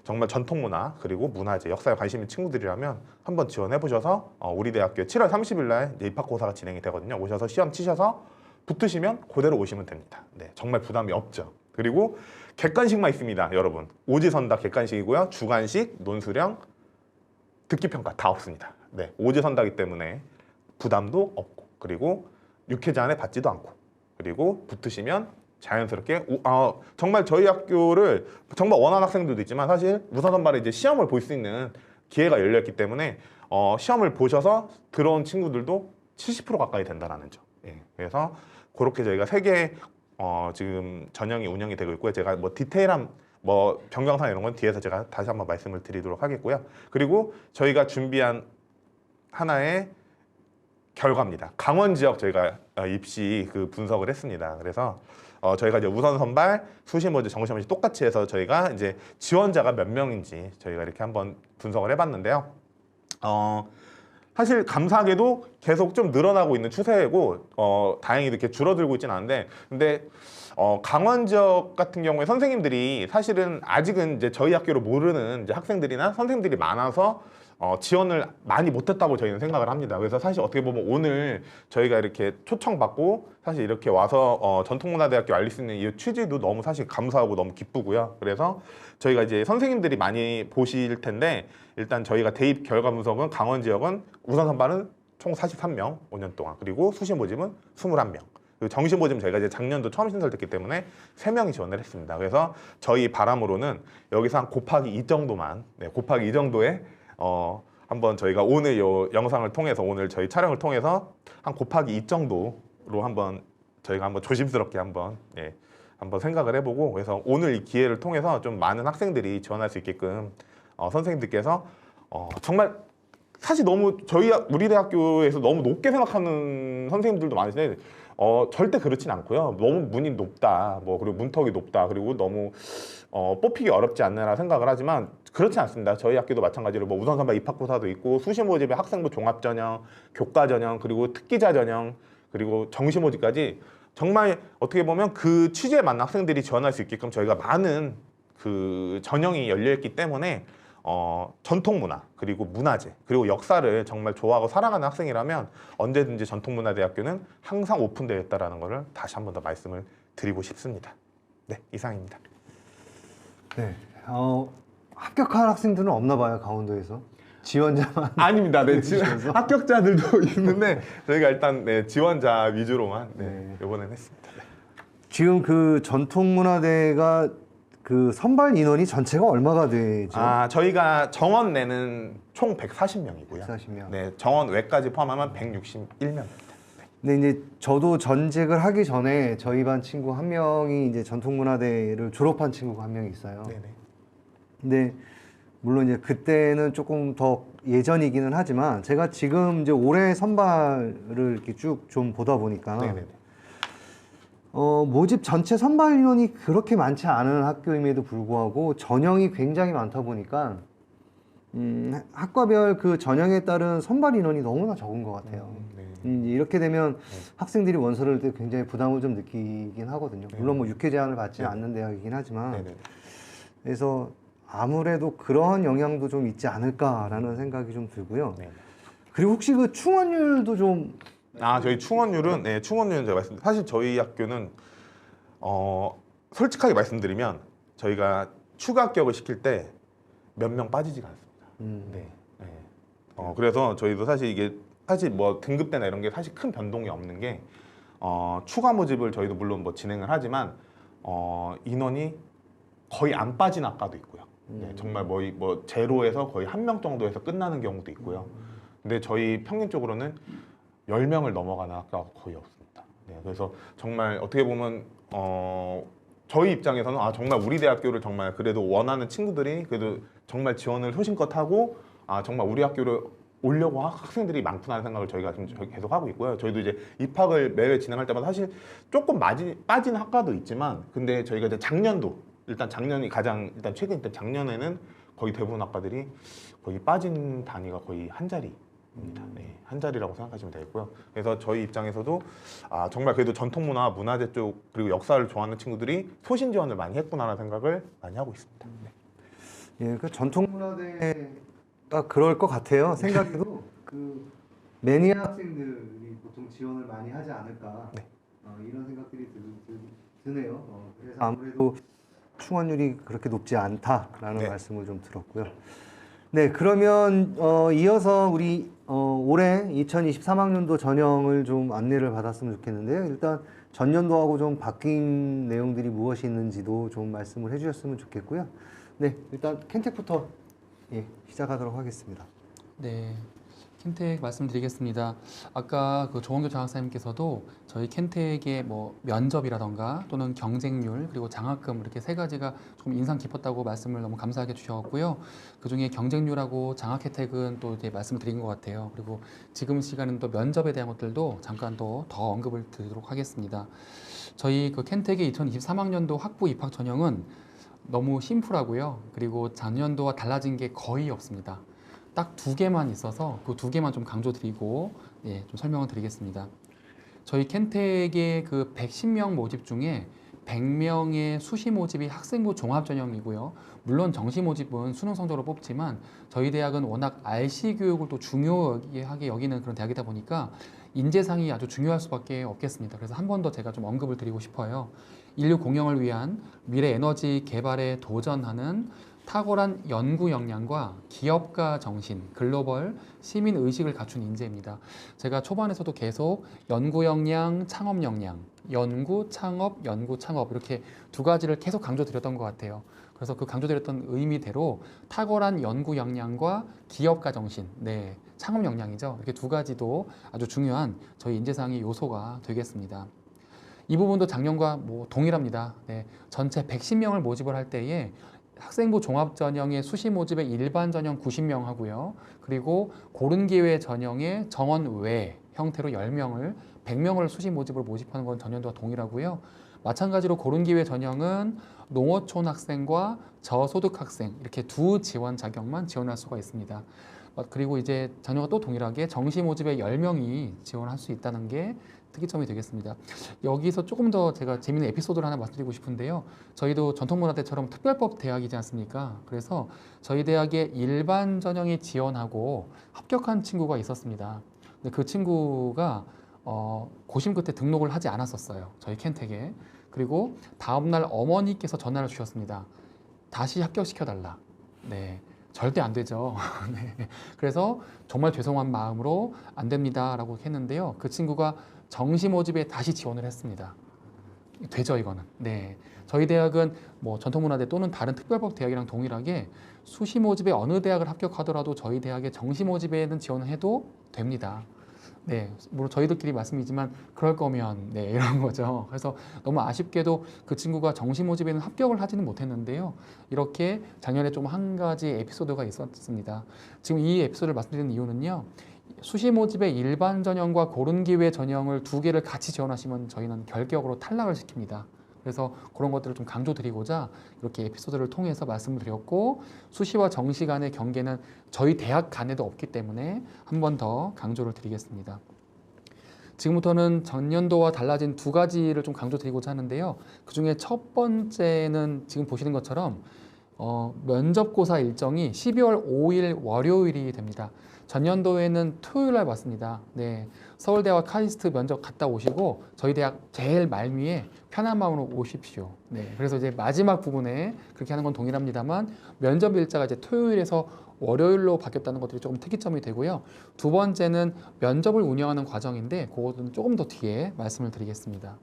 정말 전통문화 그리고 문화재, 역사에 관심 있는 친구들이라면 한번 지원해 보셔서 우리 대학교에 7월 30일 날 입학고사가 진행이 되거든요. 오셔서 시험 치셔서 붙으시면 그대로 오시면 됩니다. 네, 정말 부담이 없죠. 그리고 객관식만 있습니다, 여러분. 오지선다 객관식이고요. 주관식, 논수령, 듣기평가 다 없습니다. 네, 오지선다기 때문에 부담도 없고 그리고 육회제한에 받지도 않고 그리고 붙으시면 자연스럽게 정말 저희 학교를 정말 원하는 학생들도 있지만 사실 우선 선발에 이제 시험을 볼 수 있는 기회가 열렸기 때문에 시험을 보셔서 들어온 친구들도 70% 가까이 된다라는 점. 예, 그래서 그렇게 저희가 3개 지금 전형이 운영이 되고 있고요. 제가 뭐 디테일한 변경사항 이런 건 뒤에서 제가 다시 한번 말씀을 드리도록 하겠고요. 그리고 저희가 준비한 하나의 결과입니다. 강원 지역 저희가 입시 그 분석을 했습니다. 그래서 저희가 이제 우선 선발, 수시 모집, 정시 모집 똑같이 해서 저희가 이제 지원자가 몇 명인지 저희가 이렇게 한번 분석을 해봤는데요. 사실 감사하게도 계속 좀 늘어나고 있는 추세고 다행히도 이렇게 줄어들고 있지는 않은데 근데 강원 지역 같은 경우에 선생님들이 사실은 아직은 이제 저희 학교를 모르는 이제 학생들이나 선생님들이 많아서 지원을 많이 못했다고 저희는 생각을 합니다. 그래서 사실 어떻게 보면 오늘 저희가 이렇게 초청받고 사실 이렇게 와서 전통문화대학교 알릴 수 있는 이 취지도 너무 사실 감사하고 너무 기쁘고요. 그래서 저희가 이제 선생님들이 많이 보실 텐데 일단 저희가 대입 결과 분석은 강원 지역은 우선 선발은 총 43명 5년 동안 그리고 수시 모집은 21명 그리고 정시 모집은 저희가 이제 작년도 처음 신설됐기 때문에 3명이 지원을 했습니다. 그래서 저희 바람으로는 여기서 한 곱하기 2 정도만 곱하기 2 정도에 한번 저희가 오늘 요 영상을 통해서 오늘 저희 촬영을 통해서 한 곱하기 2 정도로 한번 저희가 한번 조심스럽게 한번 한번 생각을 해보고 그래서 오늘 이 기회를 통해서 좀 많은 학생들이 지원할 수 있게끔 선생님들께서 정말 사실 너무 우리 대학교에서 너무 높게 생각하는 선생님들도 많으신데 절대 그렇진 않고요. 너무 문이 높다, 뭐 그리고 문턱이 높다, 그리고 너무 뽑히기 어렵지 않나 생각을 하지만 그렇지 않습니다. 저희 학교도 마찬가지로 뭐 우선 선발 입학고사도 있고 수시 모집에 학생부 종합 전형, 교과 전형, 그리고 특기자 전형, 그리고 정시 모집까지 정말 어떻게 보면 그 취지에 맞는 학생들이 지원할 수 있게끔 저희가 많은 그 전형이 열려 있기 때문에 전통문화 그리고 문화재 그리고 역사를 정말 좋아하고 사랑하는 학생이라면 언제든지 전통문화대학교는 항상 오픈되어 있다는 것을 다시 한 번 더 말씀을 드리고 싶습니다. 네, 이상입니다.
네, 합격한 학생들은 없나 봐요, 강원도에서. 지원자만.
아닙니다. 네,
해주시면서.
합격자들도 있는데 저희가 일단 지원자 위주로만 이번엔 했습니다. 네.
지금 그 전통문화대가 그 선발 인원이 전체가 얼마가 되죠?
저희가 정원 내는 총 140명이고요.
140명.
네, 정원 외까지 포함하면 161명입니다.
근데 이제 저도 전직을 하기 전에 저희 반 친구 한 명이 이제 전통문화대를 졸업한 친구가 한 명 있어요.
네네.
근데 물론 이제 그때는 조금 더 예전이기는 하지만 제가 지금 이제 올해 선발을 이렇게 쭉 좀 보다 보니까
네네네.
모집 전체 선발 인원이 그렇게 많지 않은 학교임에도 불구하고 전형이 굉장히 많다 보니까 학과별 그 전형에 따른 선발 인원이 너무나 적은 것 같아요.
네.
이렇게 되면 학생들이 원서를 때 굉장히 부담을 좀 느끼긴 하거든요. 물론 뭐 육회 제한을 받지 않는 대학이긴 하지만
네네.
그래서 아무래도 그런 영향도 좀 있지 않을까라는 생각이 좀 들고요.
네.
그리고 혹시 그 충원율도 좀
저희 충원율은 충원율은 제가 말씀드린 사실 저희 학교는 솔직하게 말씀드리면 저희가 추가 합격을 시킬 때 몇 명 빠지지가 않습니다. 네. 그래서 저희도 사실 이게 사실 뭐 등급대나 이런 게 사실 큰 변동이 없는 게 추가 모집을 저희도 물론 뭐 진행을 하지만 인원이 거의 안 빠진 학과도 있고요. 네, 정말 뭐 제로에서 거의 1명 정도에서 끝나는 경우도 있고요. 근데 저희 평균적으로는 10명을 넘어가는 학과가 거의 없습니다. 네, 그래서 정말 어떻게 보면 저희 입장에서는 정말 우리 대학교를 정말 그래도 원하는 친구들이 그래도 정말 지원을 소신껏 하고 정말 우리 학교를 오려고 학생들이 많구나 생각을 저희가 지금 계속 하고 있고요. 저희도 이제 입학을 매회 진행할 때마다 사실 조금 빠진 학과도 있지만 근데 저희가 이제 일단 작년이 가장 일단 최근 작년에는 거의 대부분 학과들이 거의 빠진 단위가 거의 한 자리입니다. 네, 한 자리라고 생각하시면 되겠고요. 그래서 저희 입장에서도 정말 그래도 전통문화, 문화재 쪽 그리고 역사를 좋아하는 친구들이 소신 지원을 많이 했구나라는 생각을 많이 하고 있습니다. 네.
그 전통문화대가 그럴 것 같아요. 생각해도 그 매니아 학생들이 보통 지원을 많이 하지 않을까 이런 생각들이 드네요. 그래서 아무래도 충원율이 그렇게 높지 않다라는 말씀을 좀 들었고요. 네, 그러면 이어서 우리 올해 2023학년도 전형을 좀 안내를 받았으면 좋겠는데요. 일단 전년도하고 좀 바뀐 내용들이 무엇이 있는지도 좀 말씀을 해주셨으면 좋겠고요. 네, 일단 켄텍부터 시작하도록 하겠습니다.
네, 켄텍 말씀드리겠습니다. 아까 그 조원교 장학사님께서도 저희 켄텍의 뭐 면접이라던가 또는 경쟁률 그리고 장학금 이렇게 세 가지가 조금 인상 깊었다고 말씀을 너무 감사하게 주셨고요. 그 중에 경쟁률하고 장학 혜택은 또 이제 말씀을 드린 것 같아요. 그리고 지금 시간은 또 면접에 대한 것들도 잠깐 더 언급을 드리도록 하겠습니다. 저희 그 켄텍의 2023학년도 학부 입학 전형은 너무 심플하고요. 그리고 작년도와 달라진 게 거의 없습니다. 딱 2개만 있어서 그 2개만 좀 강조드리고 예, 좀 설명을 드리겠습니다. 저희 켄텍의 그 110명 모집 중에 100명의 수시 모집이 학생부 종합 전형이고요. 물론 정시 모집은 수능 성적으로 뽑지만 저희 대학은 워낙 RC 교육을 또 중요하게 여기는 그런 대학이다 보니까 인재상이 아주 중요할 수밖에 없겠습니다. 그래서 한 번 더 제가 좀 언급을 드리고 싶어요. 인류 공영을 위한 미래 에너지 개발에 도전하는 탁월한 연구 역량과 기업가 정신, 글로벌 시민 의식을 갖춘 인재입니다. 제가 초반에서도 계속 연구 역량, 창업 역량, 연구, 창업 이렇게 2가지를 계속 강조드렸던 것 같아요. 그래서 그 강조드렸던 의미대로 탁월한 연구 역량과 기업가 정신, 네, 창업 역량이죠. 이렇게 2가지도 아주 중요한 저희 인재상의 요소가 되겠습니다. 이 부분도 작년과 뭐 동일합니다. 네, 전체 110명을 모집을 할 때에 학생부 종합 전형의 수시 모집에 일반 전형 90명 하고요. 그리고 고른 기회 전형의 정원 외 형태로 10명을 100명을 수시 모집으로 모집하는 건 전년도와 동일하고요. 마찬가지로 고른 기회 전형은 농어촌 학생과 저소득 학생 이렇게 2 지원 자격만 지원할 수가 있습니다. 그리고 이제 전형과 또 동일하게 정시 모집에 10명이 지원할 수 있다는 게 특이점이 되겠습니다. 여기서 조금 더 제가 재미있는 에피소드를 하나 말씀드리고 싶은데요. 저희도 전통문화대처럼 특별법 대학이지 않습니까? 그래서 저희 대학에 일반 전형에 지원하고 합격한 친구가 있었습니다. 근데 그 친구가 고심 끝에 등록을 하지 않았었어요. 저희 켄텍에. 그리고 다음날 어머니께서 전화를 주셨습니다. 다시 합격시켜달라. 네. 절대 안 되죠. 네. 그래서 정말 죄송한 마음으로 안 됩니다 라고 했는데요. 그 친구가 정시 모집에 다시 지원을 했습니다. 되죠, 이거는. 네. 저희 대학은 뭐 전통문화대 또는 다른 특별법 대학이랑 동일하게 수시 모집에 어느 대학을 합격하더라도 저희 대학의 정시 모집에는 지원을 해도 됩니다. 네, 물론 저희들끼리 말씀이지만 그럴 거면 네, 이런 거죠. 그래서 너무 아쉽게도 그 친구가 정시 모집에는 합격을 하지는 못했는데요. 이렇게 작년에 좀 한 가지 에피소드가 있었습니다. 지금 이 에피소드를 말씀드리는 이유는요. 수시 모집의 일반 전형과 고른 기회 전형을 2개를 같이 지원하시면 저희는 결격으로 탈락을 시킵니다. 그래서 그런 것들을 좀 강조드리고자 이렇게 에피소드를 통해서 말씀을 드렸고 수시와 정시 간의 경계는 저희 대학 간에도 없기 때문에 한 번 더 강조를 드리겠습니다. 지금부터는 전년도와 달라진 2가지를 좀 강조드리고자 하는데요. 그 중에 첫 번째는 지금 보시는 것처럼 면접고사 일정이 12월 5일 월요일이 됩니다. 전년도에는 토요일 날 봤습니다. 네, 서울대와 카이스트 면접 갔다 오시고 저희 대학 제일 말미에 편한 마음으로 오십시오. 네, 그래서 이제 마지막 부분에 그렇게 하는 건 동일합니다만 면접 일자가 이제 토요일에서 월요일로 바뀌었다는 것들이 조금 특이점이 되고요. 2번째는 면접을 운영하는 과정인데 그것은 조금 더 뒤에 말씀을 드리겠습니다.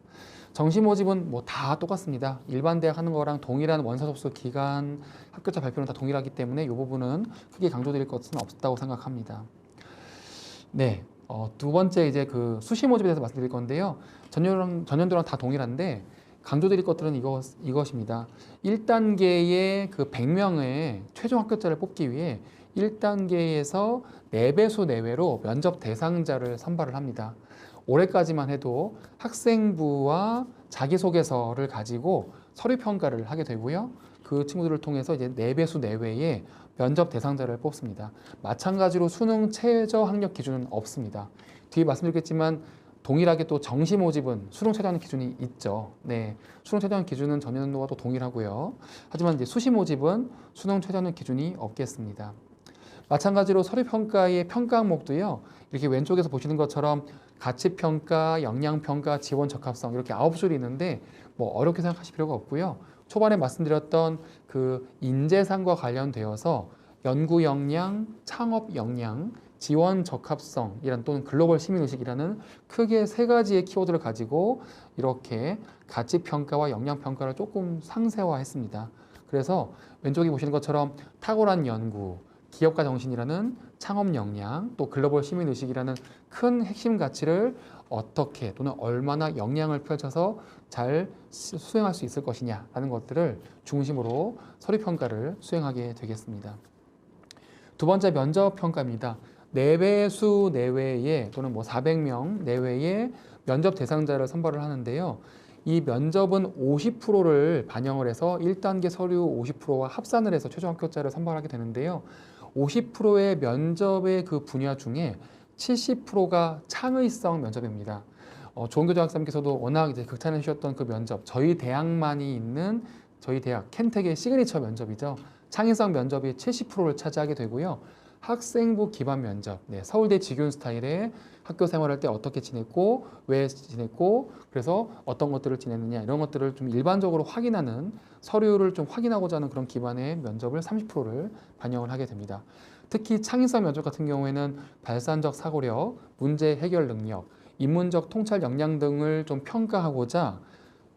정시 모집은 뭐 다 똑같습니다. 일반 대학 하는 거랑 동일한 원서 접수 기간, 합격자 발표는 다 동일하기 때문에 이 부분은 크게 강조드릴 것은 없다고 생각합니다. 네, 2번째 이제 그 수시 모집에 대해서 말씀드릴 건데요. 전년도랑 다 동일한데 강조드릴 것들은 이것입니다. 1단계의 그 100명의 최종 합격자를 뽑기 위해 1단계에서 4배수 내외로 면접 대상자를 선발을 합니다. 올해까지만 해도 학생부와 자기소개서를 가지고 서류 평가를 하게 되고요. 그 친구들을 통해서 이제 4배수 내외의 면접 대상자를 뽑습니다. 마찬가지로 수능 최저 학력 기준은 없습니다. 뒤에 말씀드리겠지만 동일하게 또 정시 모집은 수능 최저 학력 기준이 있죠. 네, 수능 최저 학력 기준은 전년도와 또 동일하고요. 하지만 이제 수시 모집은 수능 최저 학력 기준이 없겠습니다. 마찬가지로 서류 평가의 평가 항목도요. 이렇게 왼쪽에서 보시는 것처럼 가치평가, 역량평가, 지원 적합성 이렇게 9줄이 있는데 뭐 어렵게 생각하실 필요가 없고요. 초반에 말씀드렸던 그 인재상과 관련되어서 연구 역량, 창업 역량, 지원 적합성이란 또는 글로벌 시민의식이라는 크게 3가지의 키워드를 가지고 이렇게 가치평가와 역량평가를 조금 상세화했습니다. 그래서 왼쪽에 보시는 것처럼 탁월한 연구, 기업가 정신이라는 창업 역량, 또 글로벌 시민의식이라는 큰 핵심 가치를 어떻게 또는 얼마나 역량을 펼쳐서 잘 수행할 수 있을 것이냐라는 것들을 중심으로 서류평가를 수행하게 되겠습니다. 2번째 면접평가입니다. 4배수 내외의 또는 뭐 400명 내외의 면접 대상자를 선발을 하는데요. 이 면접은 50%를 반영을 해서 1단계 서류 50%와 합산을 해서 최종 합격자를 선발하게 되는데요. 50%의 면접의 그 분야 중에 70%가 창의성 면접입니다. 조은교 학생께서도 워낙 이제 극찬해 주셨던 그 면접, 저희 대학만이 있는 저희 대학 켄텍의 시그니처 면접이죠. 창의성 면접이 70%를 차지하게 되고요. 학생부 기반 면접, 네, 서울대 직윤 스타일의 학교 생활할 때 어떻게 지냈고, 왜 지냈고, 그래서 어떤 것들을 지냈느냐 이런 것들을 좀 일반적으로 확인하는 서류를 좀 확인하고자 하는 그런 기반의 면접을 30%를 반영을 하게 됩니다. 특히 창의성 면접 같은 경우에는 발산적 사고력, 문제 해결 능력, 인문적 통찰 역량 등을 좀 평가하고자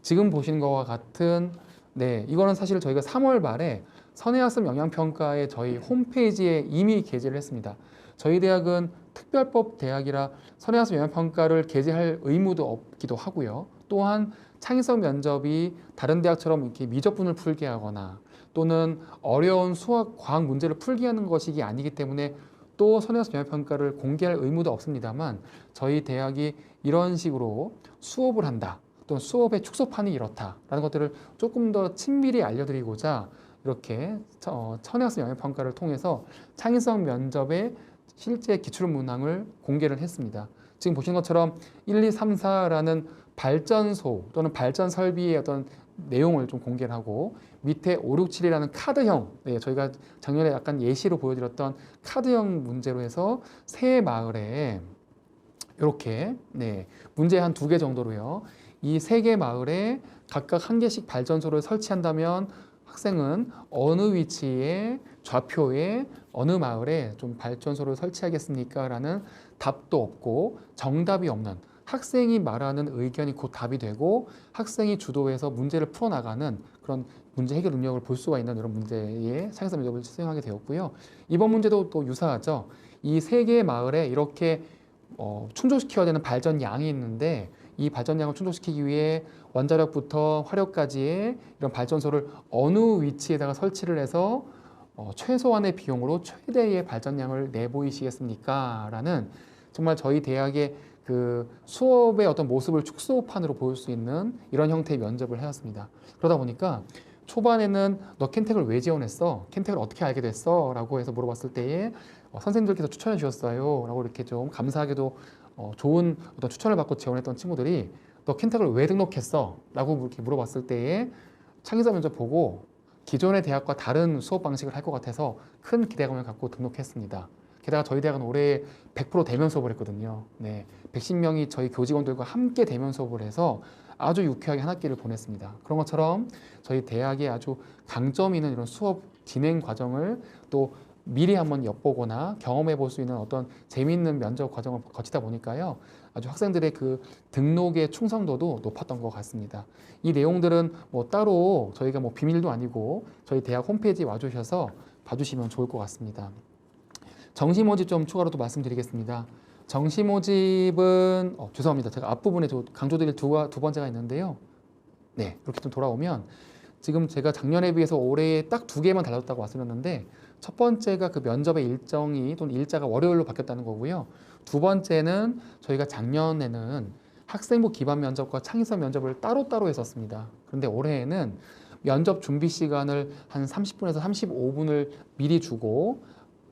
지금 보시는 것과 같은 네, 이거는 사실 저희가 3월 말에 선행학습 영향평가에 저희 홈페이지에 이미 게재를 했습니다. 저희 대학은 특별법 대학이라 선행학습 영향평가를 게재할 의무도 없기도 하고요. 또한 창의성 면접이 다른 대학처럼 이렇게 미적분을 풀게 하거나 또는 어려운 수학, 과학 문제를 풀게 하는 것이 아니기 때문에 또 선행학습 영향평가를 공개할 의무도 없습니다만 저희 대학이 이런 식으로 수업을 한다. 또는 수업의 축소판이 이렇다라는 것들을 조금 더 친밀히 알려드리고자 이렇게 선행학습 영향평가를 통해서 창의성 면접의 실제 기출문항을 공개를 했습니다. 지금 보시는 것처럼 1, 2, 3, 4라는 발전소 또는 발전 설비의 어떤 내용을 좀 공개를 하고 밑에 5, 6, 7이라는 카드형, 네, 저희가 작년에 약간 예시로 보여드렸던 카드형 문제로 해서 새 마을에 이렇게 네, 문제 한 2개 정도로요. 이 3개 마을에 각각 1개씩 발전소를 설치한다면 학생은 어느 위치에 좌표에 어느 마을에 좀 발전소를 설치하겠습니까? 라는 답도 없고 정답이 없는 학생이 말하는 의견이 곧 답이 되고 학생이 주도해서 문제를 풀어나가는 그런 문제 해결 능력을 볼 수가 있는 이런 문제의 창의성 면접을 수행하게 되었고요. 이번 문제도 또 유사하죠. 이 3개의 마을에 이렇게 충족시켜야 되는 발전량이 있는데 이 발전량을 충족시키기 위해 원자력부터 화력까지의 이런 발전소를 어느 위치에다가 설치를 해서 최소한의 비용으로 최대의 발전량을 내보이시겠습니까? 라는 정말 저희 대학의 그 수업의 어떤 모습을 축소판으로 보일 수 있는 이런 형태의 면접을 해왔습니다. 그러다 보니까 초반에는 너 켄텍을 왜 지원했어? 켄텍을 어떻게 알게 됐어? 라고 해서 물어봤을 때에 선생님들께서 추천해 주셨어요. 라고 이렇게 좀 감사하게도 좋은 어떤 추천을 받고 지원했던 친구들이 너 켄텍을 왜 등록했어? 라고 이렇게 물어봤을 때에 창의성 면접 보고 기존의 대학과 다른 수업 방식을 할 것 같아서 큰 기대감을 갖고 등록했습니다. 게다가 저희 대학은 올해 100% 대면 수업을 했거든요. 네, 110명이 저희 교직원들과 함께 대면 수업을 해서 아주 유쾌하게 한 학기를 보냈습니다. 그런 것처럼 저희 대학의 아주 강점 있는 이런 수업 진행 과정을 또 미리 한번 엿보거나 경험해 볼 수 있는 어떤 재미있는 면접 과정을 거치다 보니까요. 아주 학생들의 그 등록의 충성도도 높았던 것 같습니다. 이 내용들은 뭐 따로 저희가 뭐 비밀도 아니고 저희 대학 홈페이지에 와주셔서 봐주시면 좋을 것 같습니다. 정시 모집 좀 추가로 또 말씀드리겠습니다. 정시 모집은 죄송합니다. 제가 앞부분에 강조드릴 두 번째가 있는데요. 네, 이렇게 좀 돌아오면 지금 제가 작년에 비해서 올해 딱 2개만 달라졌다고 말씀드렸는데 첫 번째가 그 면접의 일정이 또는 일자가 월요일로 바뀌었다는 거고요. 2번째는 저희가 작년에는 학생부 기반 면접과 창의성 면접을 따로따로 했었습니다. 그런데 올해에는 면접 준비 시간을 한 30분에서 35분을 미리 주고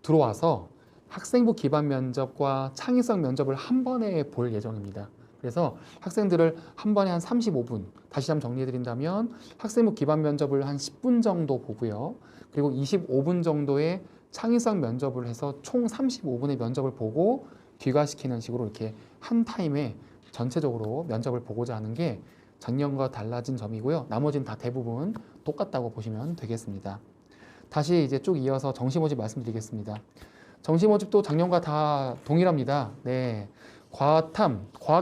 들어와서 학생부 기반 면접과 창의성 면접을 한 번에 볼 예정입니다. 그래서 학생들을 한 번에 한 35분, 다시 한번 정리해드린다면 학생부 기반 면접을 한 10분 정도 보고요. 그리고 25분 정도의 창의성 면접을 해서 총 35분의 면접을 보고 귀가시키는 식으로 이렇게 한 타임에 전체적으로 면접을 보고자 하는 게 작년과 달라진 점이고요. 나머지는 다 대부분 똑같다고 보시면 되겠습니다. 다시 이제 쭉 이어서 정시 모집 말씀드리겠습니다. 정시 모집도 작년과 다 동일합니다. 네. 과학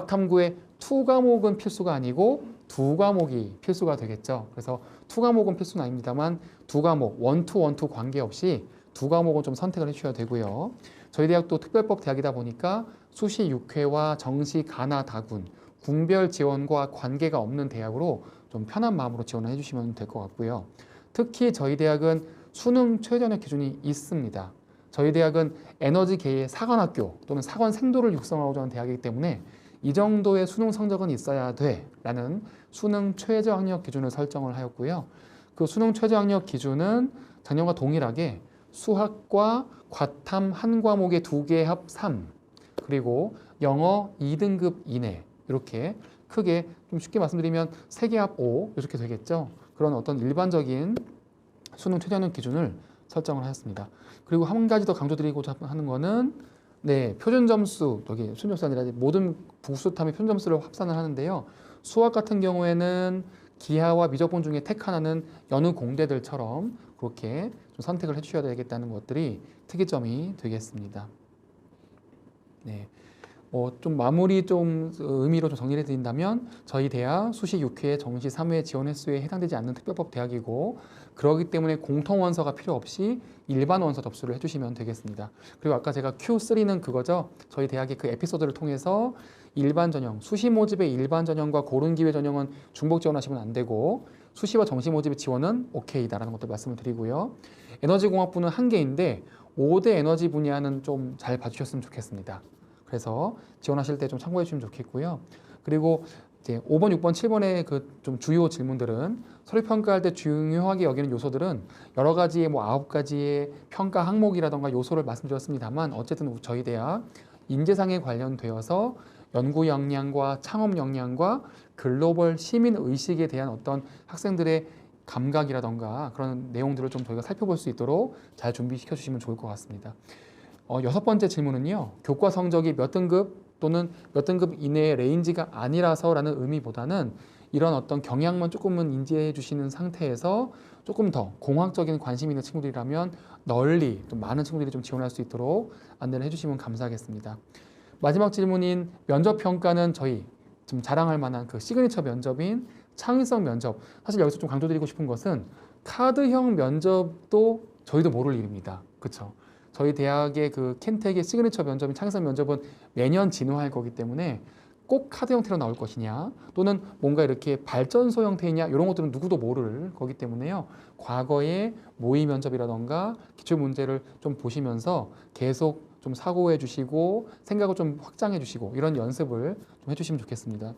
탐구의 2과목은 필수가 아니고 2과목이 필수가 되겠죠. 그래서 2과목은 필수는 아닙니다만 2과목, 원투 관계없이 2과목은 좀 선택을 해주셔야 되고요. 저희 대학도 특별법 대학이다 보니까 수시 6회와 정시 가나 다군, 군별 지원과 관계가 없는 대학으로 좀 편한 마음으로 지원을 해주시면 될 것 같고요. 특히 저희 대학은 수능 최저학력 기준이 있습니다. 저희 대학은 에너지계의 사관학교 또는 사관 생도를 육성하고자 하는 대학이기 때문에 이 정도의 수능 성적은 있어야 돼라는 수능 최저학력 기준을 설정을 하였고요. 그 수능 최저학력 기준은 작년과 동일하게 수학과 과탐 한 과목에 2개 합 3, 그리고 영어 2등급 이내, 이렇게 크게 좀 쉽게 말씀드리면 3개 합 5 이렇게 되겠죠. 그런 어떤 일반적인 수능 최저학년 기준을 설정을 하였습니다. 그리고 한 가지 더 강조드리고자 하는 거는 네, 표준 점수, 여기 표준 점수 아니라 모든 국수탐의 표준 점수를 합산을 하는데요. 수학 같은 경우에는 기하와 미적분 중에 택 하나는 여느 공대들처럼 그렇게 좀 선택을 해주셔야 되겠다는 것들이 특이점이 되겠습니다. 네. 좀 마무리 좀 의미로 좀 정리를 드린다면 저희 대학 수시 6회, 정시 3회 지원 횟수에 해당되지 않는 특별법 대학이고 그러기 때문에 공통 원서가 필요 없이 일반 원서 접수를 해주시면 되겠습니다. 그리고 아까 제가 Q3는 그거죠. 저희 대학의 그 에피소드를 통해서 일반 전형, 수시 모집의 일반 전형과 고른 기회 전형은 중복 지원하시면 안 되고 수시와 정시 모집의 지원은 오케이다라는 것도 말씀을 드리고요. 에너지공학부는 한 개인데 5대 에너지 분야는 좀 잘 봐주셨으면 좋겠습니다. 그래서 지원하실 때 좀 참고해 주시면 좋겠고요. 그리고 이제 5번, 6번, 7번의 그 좀 주요 질문들은 서류 평가할 때 중요하게 여기는 요소들은 여러 가지의 뭐 9가지의 평가 항목이라던가 요소를 말씀드렸습니다만 어쨌든 저희 대학 인재상에 관련되어서 연구 역량과 창업 역량과 글로벌 시민 의식에 대한 어떤 학생들의 감각이라던가 그런 내용들을 좀 저희가 살펴볼 수 있도록 잘 준비시켜 주시면 좋을 것 같습니다. 6번째 질문은요. 교과 성적이 몇 등급 또는 몇 등급 이내의 레인지가 아니라서라는 의미보다는 이런 어떤 경향만 조금은 인지해 주시는 상태에서 조금 더 공학적인 관심 있는 친구들이라면 널리 또 많은 친구들이 좀 지원할 수 있도록 안내를 해주시면 감사하겠습니다. 마지막 질문인 면접 평가는 저희 좀 자랑할 만한 그 시그니처 면접인 창의성 면접. 사실 여기서 좀 강조드리고 싶은 것은 카드형 면접도 저희도 모를 일입니다. 그렇죠? 저희 대학의 그 켄텍의 시그니처 면접인 창의성 면접은 매년 진화할 거기 때문에 꼭 카드 형태로 나올 것이냐 또는 뭔가 이렇게 발전소 형태이냐 이런 것들은 누구도 모를 거기 때문에요. 과거의 모의 면접이라던가 기출 문제를 좀 보시면서 계속 좀 사고해 주시고 생각을 좀 확장해 주시고 이런 연습을 좀 해주시면 좋겠습니다.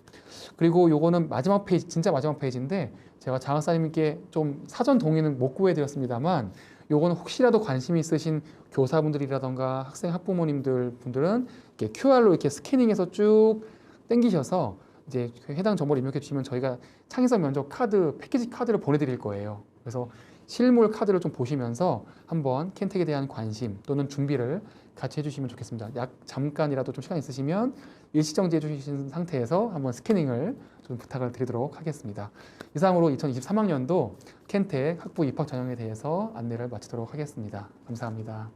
그리고 요거는 마지막 페이지, 진짜 마지막 페이지인데 제가 장학사님께 좀 사전 동의는 못 구해드렸습니다만 요거는 혹시라도 관심이 있으신 교사분들이라던가 학생 학부모님들 분들은 이렇게 QR로 이렇게 스캐닝해서 쭉 당기셔서 이제 해당 정보를 입력해 주시면 저희가 창의성 면접 카드, 패키지 카드를 보내드릴 거예요. 그래서 실물 카드를 좀 보시면서 한번 켄텍에 대한 관심 또는 준비를 같이 해주시면 좋겠습니다. 약 잠깐이라도 좀 시간 있으시면 일시정지해 주신 상태에서 한번 스캐닝을 좀 부탁을 드리도록 하겠습니다. 이상으로 2023학년도 켄텍 학부 입학 전형에 대해서 안내를 마치도록 하겠습니다. 감사합니다.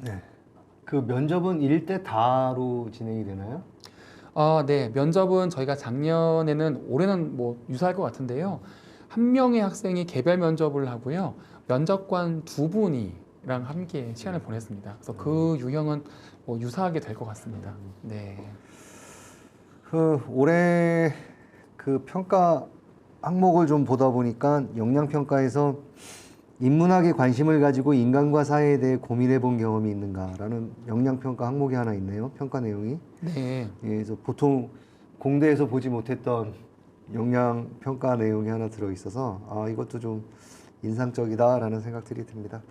네. 그 면접은 1대 다로 진행이 되나요?
네. 면접은 저희가 작년에는 올해는 뭐 유사할 것 같은데요. 한 명의 학생이 개별 면접을 하고요. 면접관 2분이랑 함께 시간을 보냈습니다. 그래서 그 유형은 뭐 유사하게 될 것 같습니다. 네.
그 올해 그 평가 항목을 좀 보다 보니까 역량 평가에서 인문학에 관심을 가지고 인간과 사회에 대해 고민해 본 경험이 있는가라는 역량 평가 항목이 하나 있네요. 평가 내용이.
네.
예, 그래서 보통 공대에서 보지 못했던 역량 평가 내용이 하나 들어 있어서 이것도 좀 인상적이다라는 생각들이 듭니다.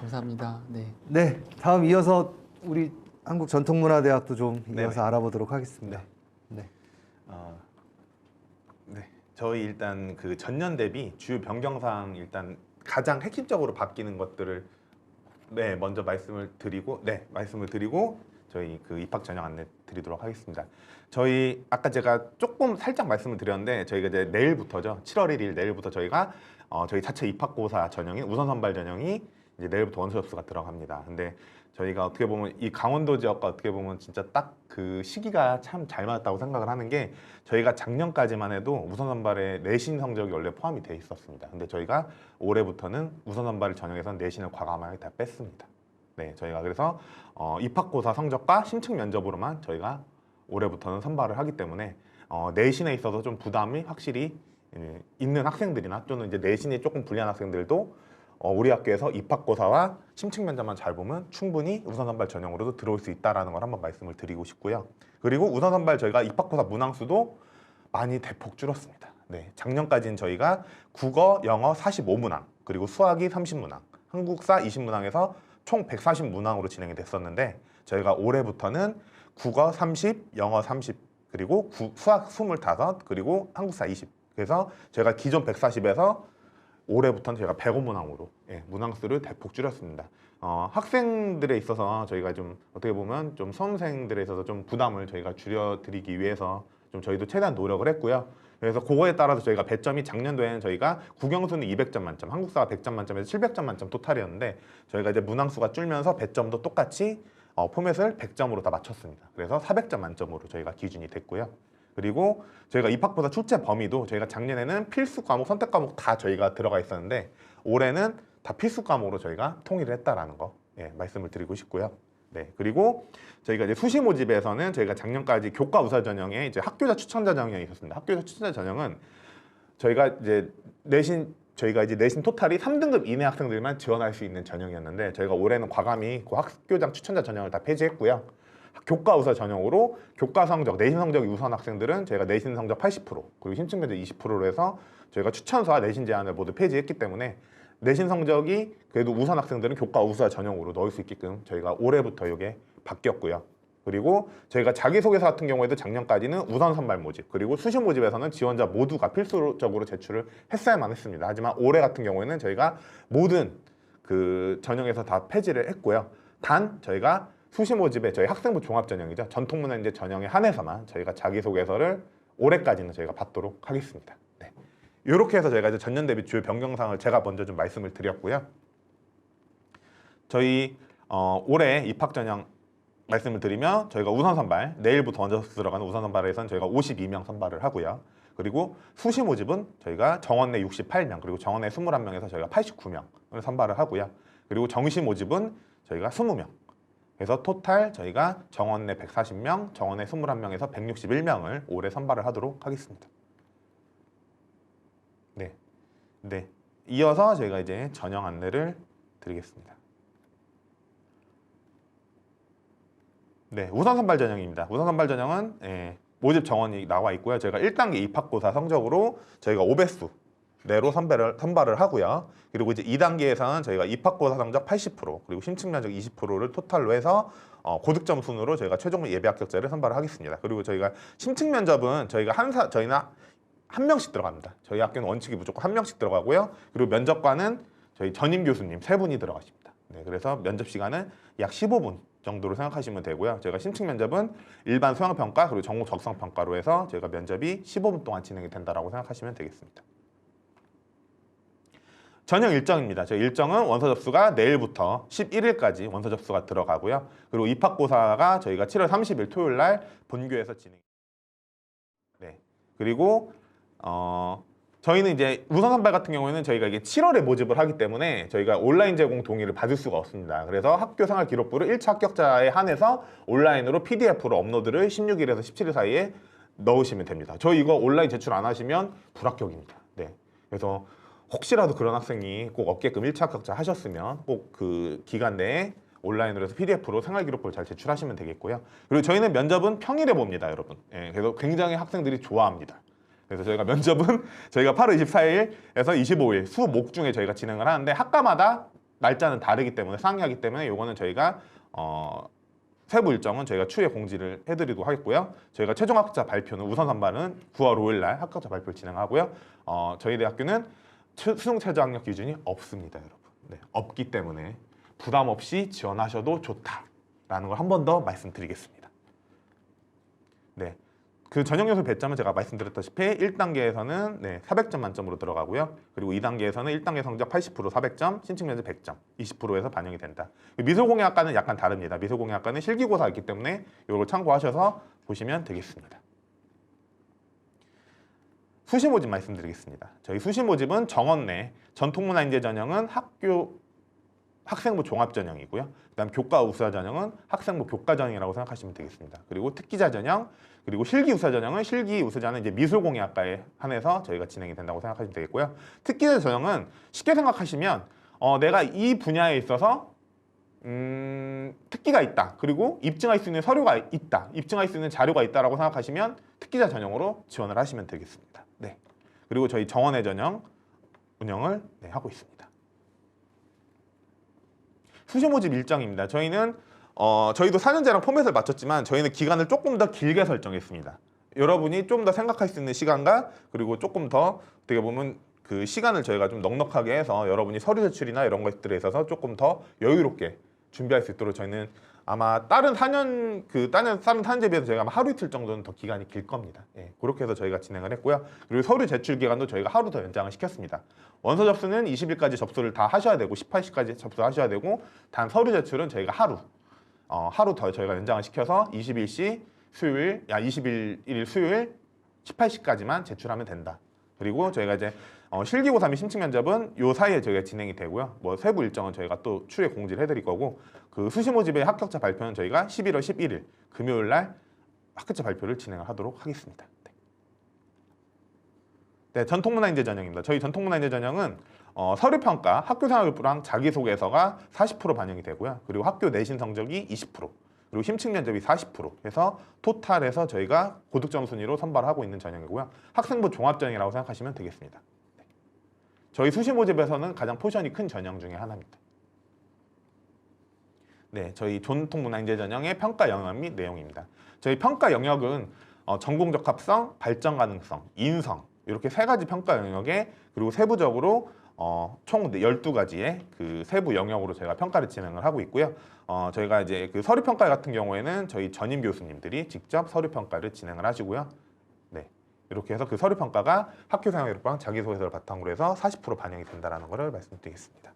감사합니다. 네.
네, 다음 이어서 우리 한국전통문화대학도 좀 이어서
네네.
알아보도록 하겠습니다.
네. 네. 저희 일단 그 전년 대비 주요 변경사항 일단 가장 핵심적으로 바뀌는 것들을 먼저 말씀을 드리고 저희 그 입학 전형 안내 드리도록 하겠습니다. 저희 아까 제가 조금 살짝 말씀을 드렸는데 저희가 이제 내일부터죠. 7월 1일 내일부터 저희가 저희 자체 입학고사 전형인 우선 선발 전형이 이제 내일부터 원서 접수가 들어갑니다. 근데 저희가 어떻게 보면 이 강원도 지역과 어떻게 보면 진짜 딱 그 시기가 참 잘 맞았다고 생각을 하는 게 저희가 작년까지만 해도 우선 선발에 내신 성적이 원래 포함이 돼 있었습니다. 근데 저희가 올해부터는 우선 선발 전형에서는 내신을 과감하게 다 뺐습니다. 네, 저희가 그래서 입학고사 성적과 심층 면접으로만 저희가 올해부터는 선발을 하기 때문에 내신에 있어서 좀 부담이 확실히 있는 학생들이나 또는 이제 내신이 조금 불리한 학생들도 우리 학교에서 입학고사와 심층 면접만 잘 보면 충분히 우선 선발 전형으로도 들어올 수 있다라는 걸 한번 말씀을 드리고 싶고요. 그리고 우선 선발 저희가 입학고사 문항수도 많이 대폭 줄었습니다. 네, 작년까지는 저희가 국어, 영어 45문항, 그리고 수학이 30문항, 한국사 20문항에서 총 140 문항으로 진행이 됐었는데 저희가 올해부터는 국어 30, 영어 30, 그리고 수학 25, 그리고 한국사 20. 그래서 제가 기존 140에서 올해부터는 제가 105문항으로 문항수를 대폭 줄였습니다. 학생들에 있어서 저희가 좀 어떻게 보면 좀 수험생들에 있어서 좀 부담을 저희가 줄여드리기 위해서 좀 저희도 최대한 노력을 했고요. 그래서 그거에 따라서 저희가 배점이 작년도에는 저희가 국영수는 200점 만점, 한국사가 100점 만점에서 700점 만점 토탈이었는데 저희가 이제 문항수가 줄면서 배점도 똑같이 포맷을 100점으로 다 맞췄습니다. 그래서 400점 만점으로 저희가 기준이 됐고요. 그리고 저희가 입학보다 출제 범위도 저희가 작년에는 필수 과목, 선택 과목 다 저희가 들어가 있었는데 올해는 다 필수 과목으로 저희가 통일을 했다라는 거 말씀을 드리고 싶고요. 네, 그리고 저희가 이제 수시 모집에서는 저희가 작년까지 교과 우사 전형에 이제 학교자 추천자 전형이 있었습니다. 학교자 추천자 전형은 저희가 이제 내신 토탈이 3등급 이내 학생들만 지원할 수 있는 전형이었는데 저희가 올해는 과감히 그 학교장 추천자 전형을 다 폐지했고요. 교과 우사 전형으로 교과 성적, 내신 성적이 우수한 학생들은 저희가 내신 성적 80% 그리고 심층 면접 20%로 해서 저희가 추천서와 내신 제한을 모두 폐지했기 때문에 내신 성적이 그래도 우수한 학생들은 교과 우사 전형으로 넣을 수 있게끔 저희가 올해부터 이게 바뀌었고요. 그리고 저희가 자기소개서 같은 경우에도 작년까지는 우선 선발 모집 그리고 수시 모집에서는 지원자 모두가 필수적으로 제출을 했어야만 했습니다. 하지만 올해 같은 경우에는 저희가 모든 그 전형에서 다 폐지를 했고요. 단 저희가 수시 모집에 저희 학생부 종합 전형이죠. 전통문화인재 전형에 한해서만 저희가 자기소개서를 올해까지는 저희가 받도록 하겠습니다. 네. 이렇게 해서 저희가 이제 전년 대비 주요 변경사항을 제가 먼저 좀 말씀을 드렸고요. 저희 올해 입학 전형 말씀을 드리면 저희가 우선 선발, 내일부터 먼저 들어가는 우선 선발에서는 저희가 52명 선발을 하고요. 그리고 수시 모집은 저희가 정원 내 68명, 그리고 정원 내 21명에서 저희가 89명을 선발을 하고요. 그리고 정시 모집은 저희가 20명. 그래서 토탈 저희가 정원 내 140명, 정원 내 21명에서 161명을 올해 선발을 하도록 하겠습니다. 네. 이어서 저희가 이제 전형 안내를 드리겠습니다. 네, 우선 선발 전형입니다. 우선 선발 전형은 모집 정원이 나와 있고요. 저희가 1단계 입학고사 성적으로 저희가 5배수 내로 선발을 하고요. 그리고 이제 2단계에서는 저희가 입학고사 성적 80% 그리고 심층 면적 20%를 토탈로 해서 고득점 순으로 저희가 최종 예비 합격자를 선발을 하겠습니다. 그리고 저희가 심층 면접은 저희는 한 명씩 들어갑니다. 저희 학교는 원칙이 무조건 한 명씩 들어가고요. 그리고 면접관은 저희 전임 교수님 3분이 들어가십니다. 네, 그래서 면접 시간은 약 15분 정도로 생각하시면 되고요. 저희가 심층 면접은 일반 수학평가 그리고 전공 적성평가로 해서 저희가 면접이 15분 동안 진행이 된다라고 생각하시면 되겠습니다. 전형 일정입니다. 저희 일정은 원서 접수가 내일부터 11일까지 원서 접수가 들어가고요. 그리고 입학고사가 저희가 7월 30일 토요일 날 본교에서 진행. 네. 그리고 저희는 이제 우선 선발 같은 경우에는 저희가 이게 7월에 모집을 하기 때문에 저희가 온라인 제공 동의를 받을 수가 없습니다. 그래서 학교 생활 기록부를 1차 합격자에 한해서 온라인으로 PDF로 업로드를 16일에서 17일 사이에 넣으시면 됩니다. 저희 이거 온라인 제출 안 하시면 불합격입니다. 네. 그래서 혹시라도 그런 학생이 꼭 없게끔 1차 합격자 하셨으면 꼭 그 기간 내에 온라인으로 해서 PDF로 생활기록부를 잘 제출하시면 되겠고요. 그리고 저희는 면접은 평일에 봅니다, 여러분. 그래서 굉장히 학생들이 좋아합니다. 그래서 저희가 면접은 저희가 8월 24일에서 25일 수, 목 중에 저희가 진행을 하는데 학과마다 날짜는 다르기 때문에 상이하기 때문에 요거는 저희가 세부 일정은 저희가 추후에 공지를 해드리도록 하겠고요. 저희가 최종 합격자 발표는 우선 선발은 9월 5일 날 합격자 발표를 진행하고요. 저희 대학교는 수능 최저 학력 기준이 없습니다, 여러분. 네, 없기 때문에 부담 없이 지원하셔도 좋다라는 걸 한 번 더 말씀드리겠습니다. 네. 그 전형 요소 배점은 제가 말씀드렸다시피 1단계에서는 400점 만점으로 들어가고요. 그리고 2단계에서는 1단계 성적 80% 400점, 심층 면접 100점, 20%에서 반영이 된다. 미술공예학과는 약간 다릅니다. 미술공예학과는 실기고사가 있기 때문에 이걸 참고하셔서 보시면 되겠습니다. 수시 모집 말씀드리겠습니다. 저희 수시 모집은 정원 내 전통문화인재 전형은 학생부 종합 전형이고요. 그다음 교과 우수자 전형은 학생부 교과 전형이라고 생각하시면 되겠습니다. 그리고 특기자 전형, 그리고 실기 우수자 전형은 실기 우수자는 이제 미술공예학과에 한해서 저희가 진행이 된다고 생각하시면 되겠고요. 특기자 전형은 쉽게 생각하시면 내가 이 분야에 있어서 특기가 있다. 그리고 입증할 수 있는 서류가 있다. 입증할 수 있는 자료가 있다라고 생각하시면 특기자 전형으로 지원을 하시면 되겠습니다. 네. 그리고 저희 정원의 전형 운영을 하고 있습니다. 수시 모집 일정입니다. 저희도 4년제랑 포맷을 맞췄지만 저희는 기간을 조금 더 길게 설정했습니다. 여러분이 좀 더 생각할 수 있는 시간과 그리고 조금 더 어떻게 보면 그 시간을 저희가 좀 넉넉하게 해서 여러분이 서류 제출이나 이런 것들에 있어서 조금 더 여유롭게 준비할 수 있도록 저희는 아마 다른 4년제에 비해서 저희가 아마 하루 이틀 정도는 더 기간이 길 겁니다. 예, 그렇게 해서 저희가 진행을 했고요. 그리고 서류 제출 기간도 저희가 하루 더 연장을 시켰습니다. 원서 접수는 20일까지 접수를 다 하셔야 되고 18시까지 접수하셔야 되고 단 서류 제출은 저희가 하루 더 저희가 연장을 시켜서 21일 수요일 18시까지만 제출하면 된다. 그리고 저희가 이제 실기고사 및 심층 면접은 요 사이에 저희가 진행이 되고요. 뭐 세부 일정은 저희가 또 추후에 공지를 해드릴 거고 그 수시 모집의 합격자 발표는 저희가 11월 11일 금요일 날 합격자 발표를 진행을 하도록 하겠습니다. 네, 전통문화인재 전형입니다. 저희 전통문화인재 전형은 서류평가, 학교생활교부랑 자기소개서가 40% 반영이 되고요. 그리고 학교 내신 성적이 20%, 그리고 심층 면접이 40% 해서 토탈해서 저희가 고득점 순위로 선발하고 있는 전형이고요. 학생부 종합 전형이라고 생각하시면 되겠습니다. 네. 저희 수시 모집에서는 가장 포션이 큰 전형 중에 하나입니다. 네, 저희 전통문화인재 전형의 평가 영역 및 내용입니다. 저희 평가 영역은 전공 적합성, 발전 가능성, 인성 이렇게 세 가지 평가 영역에 그리고 세부적으로 총 12가지의 그 세부 영역으로 저희가 평가를 진행을 하고 있고요. 저희가 이제 그 서류 평가 같은 경우에는 저희 전임 교수님들이 직접 서류 평가를 진행을 하시고요. 네, 이렇게 해서 그 서류 평가가 학교생활교육부랑 자기소개서를 바탕으로 해서 40% 반영이 된다라는 것을 말씀드리겠습니다.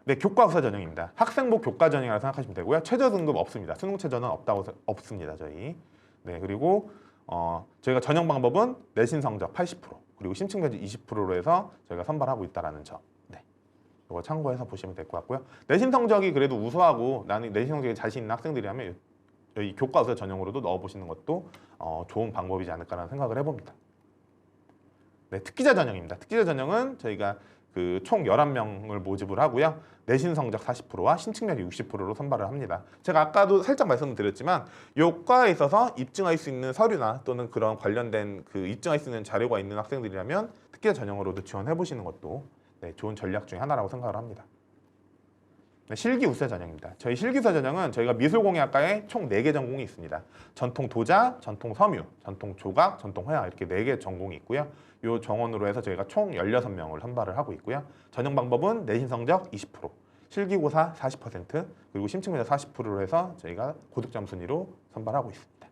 네, 교과서 전형입니다. 학생부 교과 전형이라고 생각하시면 되고요. 최저 등급 없습니다. 수능 최저는 없습니다. 저희. 네, 그리고 저희가 전형 방법은 내신 성적 80%, 그리고 심층 면접 20%로 해서 저희가 선발하고 있다라는 점. 네, 이거 참고해서 보시면 될 것 같고요. 내신 성적이 그래도 우수하고 나는 내신 성적에 자신 있는 학생들이라면 이 교과서 전형으로도 넣어보시는 것도 좋은 방법이지 않을까라는 생각을 해봅니다. 네, 특기자 전형입니다. 특기자 전형은 저희가 그 총 11명을 모집을 하고요. 내신 성적 40%와 심층 면접 60%로 선발을 합니다. 제가 아까도 살짝 말씀드렸지만 요과에 있어서 입증할 수 있는 서류나 또는 그런 관련된 그 입증할 수 있는 자료가 있는 학생들이라면 특기자 전형으로도 지원해 보시는 것도 네, 좋은 전략 중에 하나라고 생각을 합니다. 네, 실기우수 전형입니다. 저희 실기우수 전형은 저희가 미술공예학과에 총 4개 전공이 있습니다. 전통 도자, 전통 섬유, 전통 조각, 전통 회화 이렇게 4개 전공이 있고요. 이 정원으로 해서 저희가 총 16명을 선발을 하고 있고요. 전형 방법은 내신 성적 20%, 실기고사 40%, 그리고 심층 면접 40%로 해서 저희가 고득점 순위로 선발하고 있습니다.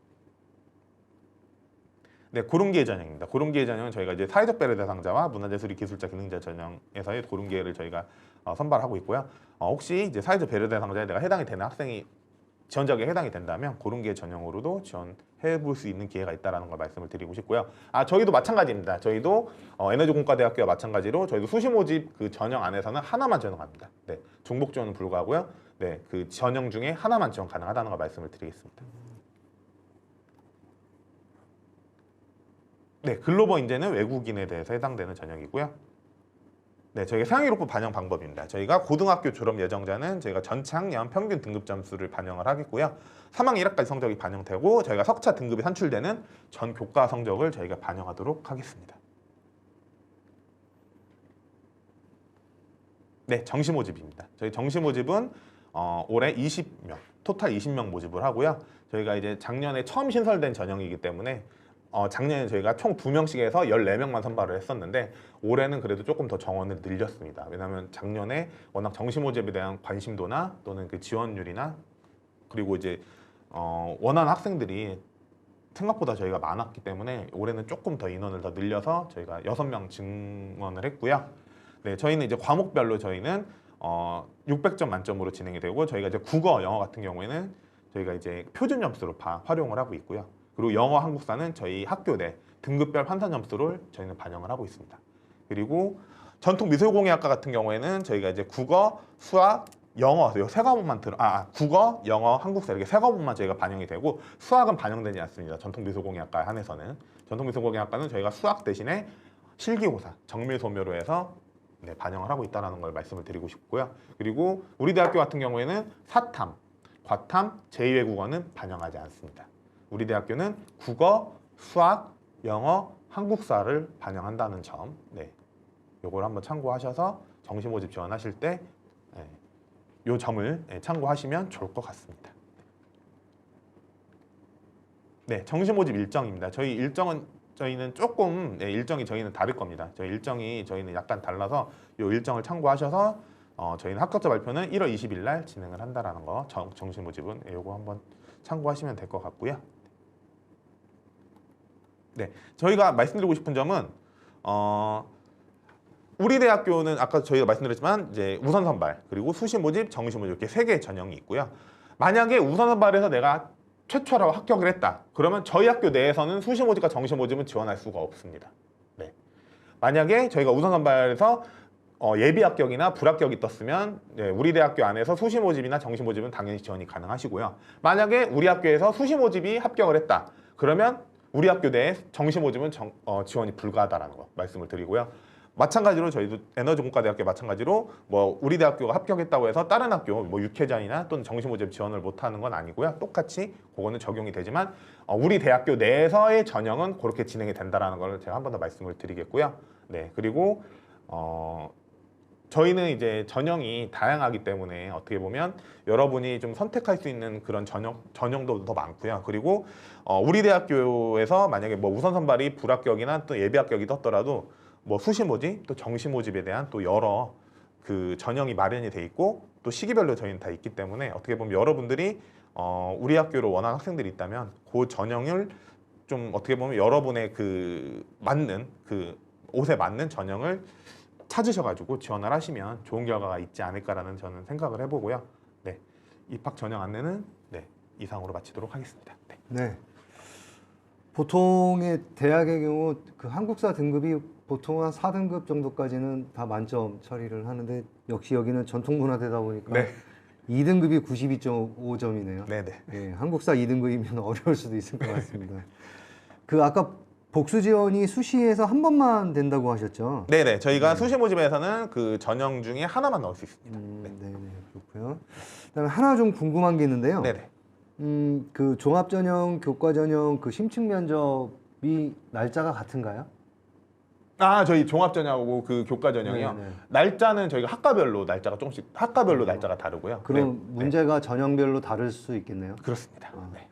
네, 고른기회 전형입니다. 고른기회 전형은 저희가 이제 사회적 배려 대상자와 문화재수리 기술자 기능자 전형에서의 고른기회를 저희가 선발하고 있고요. 혹시 이제 사회적 배려 대상자에 내가 해당이 되는 학생이 지원자에게 해당이 된다면 고른기회 전형으로도 지원해 볼 수 있는 기회가 있다는 걸 말씀을 드리고 싶고요. 저희도 마찬가지입니다. 저희도 에너지공과대학교와 마찬가지로 저희도 수시 모집 그 전형 안에서는 하나만 전형합니다. 네, 종복 지원은 불가하고요. 네, 그 전형 중에 하나만 지원 가능하다는 걸 말씀을 드리겠습니다. 네, 글로벌 인재는 외국인에 대해서 해당되는 전형이고요. 네, 저희가 상위로프 반영 방법입니다. 저희가 고등학교 졸업 예정자는 저희가 전체 학년 평균 등급 점수를 반영을 하겠고요. 3학년 1학까지 성적이 반영되고 저희가 석차 등급이 산출되는 전 교과 성적을 저희가 반영하도록 하겠습니다. 네, 정시 모집입니다. 저희 정시 모집은 올해 20명, 토탈 20명 모집을 하고요. 저희가 이제 작년에 처음 신설된 전형이기 때문에 작년에 저희가 총 2명씩 해서 14명만 선발을 했었는데 올해는 그래도 조금 더 정원을 늘렸습니다. 왜냐하면 작년에 워낙 정시 모집에 대한 관심도나 또는 그 지원율이나 그리고 이제 원하는 학생들이 생각보다 저희가 많았기 때문에 올해는 조금 더 인원을 더 늘려서 저희가 6명 증원을 했고요. 네, 저희는 이제 과목별로 저희는 600점 만점으로 진행이 되고 저희가 이제 국어, 영어 같은 경우에는 저희가 이제 표준 점수로 활용을 하고 있고요. 그리고 영어, 한국사는 저희 학교 내 등급별 환산 점수를 저희는 반영을 하고 있습니다. 그리고 전통 미술공예학과 같은 경우에는 저희가 이제 국어, 수학, 영어 이 세 과목만 국어, 영어, 한국사 이렇게 세 과목만 저희가 반영이 되고 수학은 반영되지 않습니다. 전통 미술공예학과에 한해서는 전통 미술공예학과는 저희가 수학 대신에 실기고사, 정밀소묘로 해서 네, 반영을 하고 있다는 걸 말씀을 드리고 싶고요. 그리고 우리 대학교 같은 경우에는 사탐, 과탐, 제2외국어는 반영하지 않습니다. 우리 대학교는 국어, 수학, 영어, 한국사를 반영한다는 점, 네, 요걸 한번 참고하셔서 정시 모집 지원하실 때 요 점을 참고하시면 좋을 것 같습니다. 네, 정시 모집 일정입니다. 저희 일정은 저희는 조금 일정이 저희는 다를 겁니다. 저희 일정이 저희는 약간 달라서 요 일정을 참고하셔서 저희는 합격자 발표는 1월 20일 날 진행을 한다라는 거 정시 모집은 요거 한번 참고하시면 될 것 같고요. 네, 저희가 말씀드리고 싶은 점은 우리 대학교는 아까 저희가 말씀드렸지만 이제 우선 선발 그리고 수시 모집, 정시 모집 이렇게 3개의 전형이 있고요. 만약에 우선 선발에서 내가 최초로 합격을 했다. 그러면 저희 학교 내에서는 수시 모집과 정시 모집은 지원할 수가 없습니다. 네. 만약에 저희가 우선 선발에서 예비 합격이나 불합격이 떴으면 우리 대학교 안에서 수시 모집이나 정시 모집은 당연히 지원이 가능하시고요. 만약에 우리 학교에서 수시 모집이 합격을 했다. 그러면 우리 학교 내에 정시 모집은 지원이 불가하다라는 거 말씀을 드리고요. 마찬가지로 저희도 에너지공과대학교 마찬가지로 뭐 우리 대학교가 합격했다고 해서 다른 학교 뭐 육회전이나 또는 정시 모집 지원을 못하는 건 아니고요. 똑같이 그거는 적용이 되지만 우리 대학교 내에서의 전형은 그렇게 진행이 된다라는 걸 제가 한 번 더 말씀을 드리겠고요. 네, 그리고 저희는 이제 전형이 다양하기 때문에 어떻게 보면 여러분이 좀 선택할 수 있는 그런 전형도 더 많고요. 그리고 우리 대학교에서 만약에 뭐 우선 선발이 불합격이나 또 예비 합격이 떴더라도 뭐 수시 모집 또 정시 모집에 대한 또 여러 그 전형이 마련이 돼 있고 또 시기별로 저희는 다 있기 때문에 어떻게 보면 여러분들이 우리 학교로 원하는 학생들이 있다면 그 전형을 좀 어떻게 보면 여러분의 그 맞는 그 옷에 맞는 전형을 찾으셔가지고 지원을 하시면 좋은 결과가 있지 않을까라는 저는 생각을 해보고요. 네, 입학 전형 안내는 네, 이상으로 마치도록 하겠습니다. 네.
네. 보통의 대학의 경우 그 한국사 등급이 보통 한 4등급 정도까지는 다 만점 처리를 하는데 역시 여기는 전통문화대다 보니까
네.
2등급이 92.5점이네요.
네네.
예, 한국사 2등급이면 어려울 수도 있을 것 같습니다. 그 아까 복수 지원이 수시에서 한 번만 된다고 하셨죠?
네네. 저희가 수시 모집에서는 그 전형 중에 하나만 넣을 수 있습니다. 네.
네네, 그렇고요. 그다음에 하나 좀 궁금한 게 있는데요.
네네.
그 종합 전형, 교과 전형 그 심층 면접이 날짜가 같은가요?
저희 종합 전형하고 그 교과 전형이요.
네네.
날짜는 저희가 학과별로 날짜가 조금씩 학과별로 날짜가 다르고요.
그럼
네.
문제가 전형별로 다를 수 있겠네요.
그렇습니다. 네.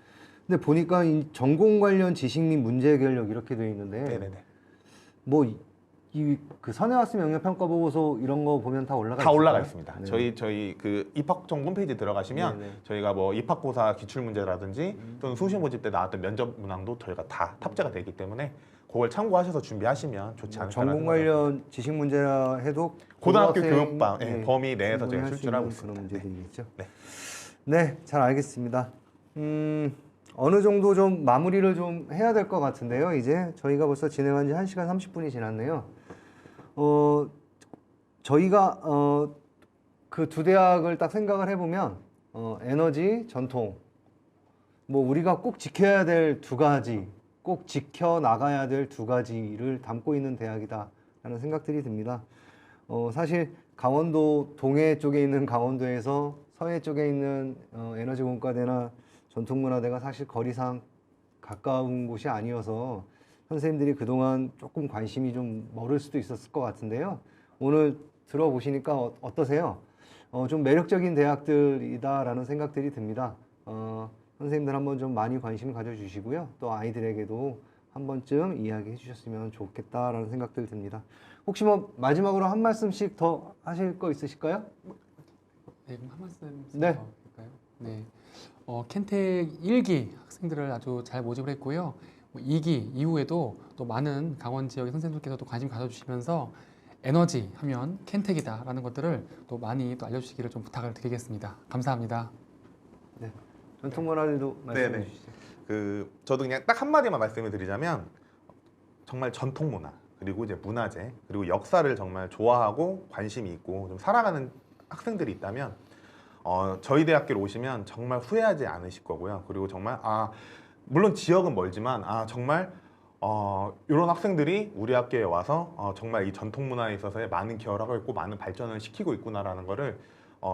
근데 보니까 이 전공 관련 지식 및 문제 해결력 이렇게 되어 있는데
네네네.
뭐 이 그 선행학습 영역 평가 보고서 이런 거 보면 다 올라가
다
있을까요?
올라가 있습니다.
네.
저희 그 입학정 홈페이지 들어가시면
네네.
저희가 뭐 입학고사 기출 문제라든지 또는 수시 모집 때 나왔던 면접 문항도 저희가 다 탑재가 되기 때문에 그걸 참고하셔서 준비하시면 좋지 않을까.
전공 관련 지식 문제라 해도
고등학교
고등학생,
교육방 범위 내에서 저희가
충분히 할수
출제하고
있는
있습니다.
그런 문제들이겠죠.
네.
네, 잘 알겠습니다. 어느 정도 좀 마무리를 좀 해야 될 것 같은데요. 이제 저희가 벌써 진행한 지 1시간 30분이 지났네요. 저희가 그 두 대학을 딱 생각을 해보면 에너지, 전통 뭐 우리가 꼭 지켜야 될 두 가지, 꼭 지켜나가야 될 두 가지를 담고 있는 대학이다라는 생각들이 듭니다. 사실 강원도 동해 쪽에 있는 강원도에서 서해 쪽에 있는 에너지공과대나 전통문화대가 사실 거리상 가까운 곳이 아니어서 선생님들이 그동안 조금 관심이 좀 멀을 수도 있었을 것 같은데요. 오늘 들어보시니까 어떠세요? 좀 매력적인 대학들이다라는 생각들이 듭니다. 선생님들 한번 좀 많이 관심 가져주시고요. 또 아이들에게도 한 번쯤 이야기해 주셨으면 좋겠다라는 생각들 듭니다. 혹시 뭐 마지막으로 한 말씀씩 더 하실 거 있으실까요?
네, 그럼 한 말씀
네.
할까요? 네. 켄텍 1기 학생들을 아주 잘 모집을 했고요. 2기 이후에도 또 많은 강원 지역의 선생님들께서도 관심 가져주시면서 에너지 하면 켄텍이다라는 것들을 또 많이 또 알려주시기를 좀 부탁을 드리겠습니다. 감사합니다.
네. 전통문화들도 말씀해
네네.
주시죠.
저도 그냥 딱 한마디만 말씀을 드리자면 정말 전통문화 그리고 이제 문화재 그리고 역사를 정말 좋아하고 관심이 있고 좀 사랑하는 학생들이 있다면 저희 대학교로 오시면 정말 후회하지 않으실 거고요. 그리고 정말 물론 지역은 멀지만 정말 이런 학생들이 우리 학교에 와서 정말 이 전통 문화에 있어서의 많은 기여를 있고 많은 발전을 시키고 있구나라는 거를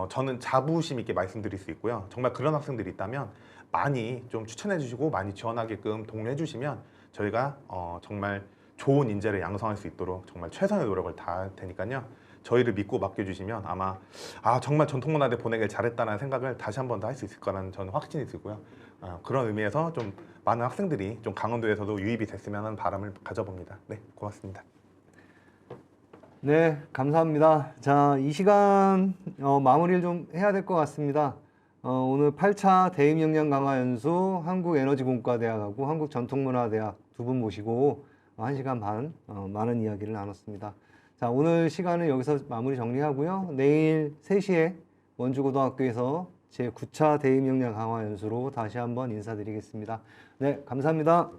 저는 자부심 있게 말씀드릴 수 있고요. 정말 그런 학생들이 있다면 많이 좀 추천해 주시고 많이 지원하게끔 독려해 주시면 저희가 정말 좋은 인재를 양성할 수 있도록 정말 최선의 노력을 다할 테니까요. 저희를 믿고 맡겨주시면 아마 정말 전통문화대 보내길 잘했다는 생각을 다시 한 번 더 할 수 있을 거라는 저는 확신이 들고요. 그런 의미에서 좀 많은 학생들이 좀 강원도에서도 유입이 됐으면 하는 바람을 가져봅니다. 네, 고맙습니다.
네, 감사합니다. 자, 이 시간 마무리를 좀 해야 될 것 같습니다. 오늘 8차 대입 역량 강화 연수 한국에너지공과대학하고 한국전통문화대학 두 분 모시고 1시간 반 많은 이야기를 나눴습니다. 자, 오늘 시간은 여기서 마무리 정리하고요. 내일 3시에 원주고등학교에서 제9차 대입 역량 강화 연수로 다시 한번 인사드리겠습니다. 네, 감사합니다.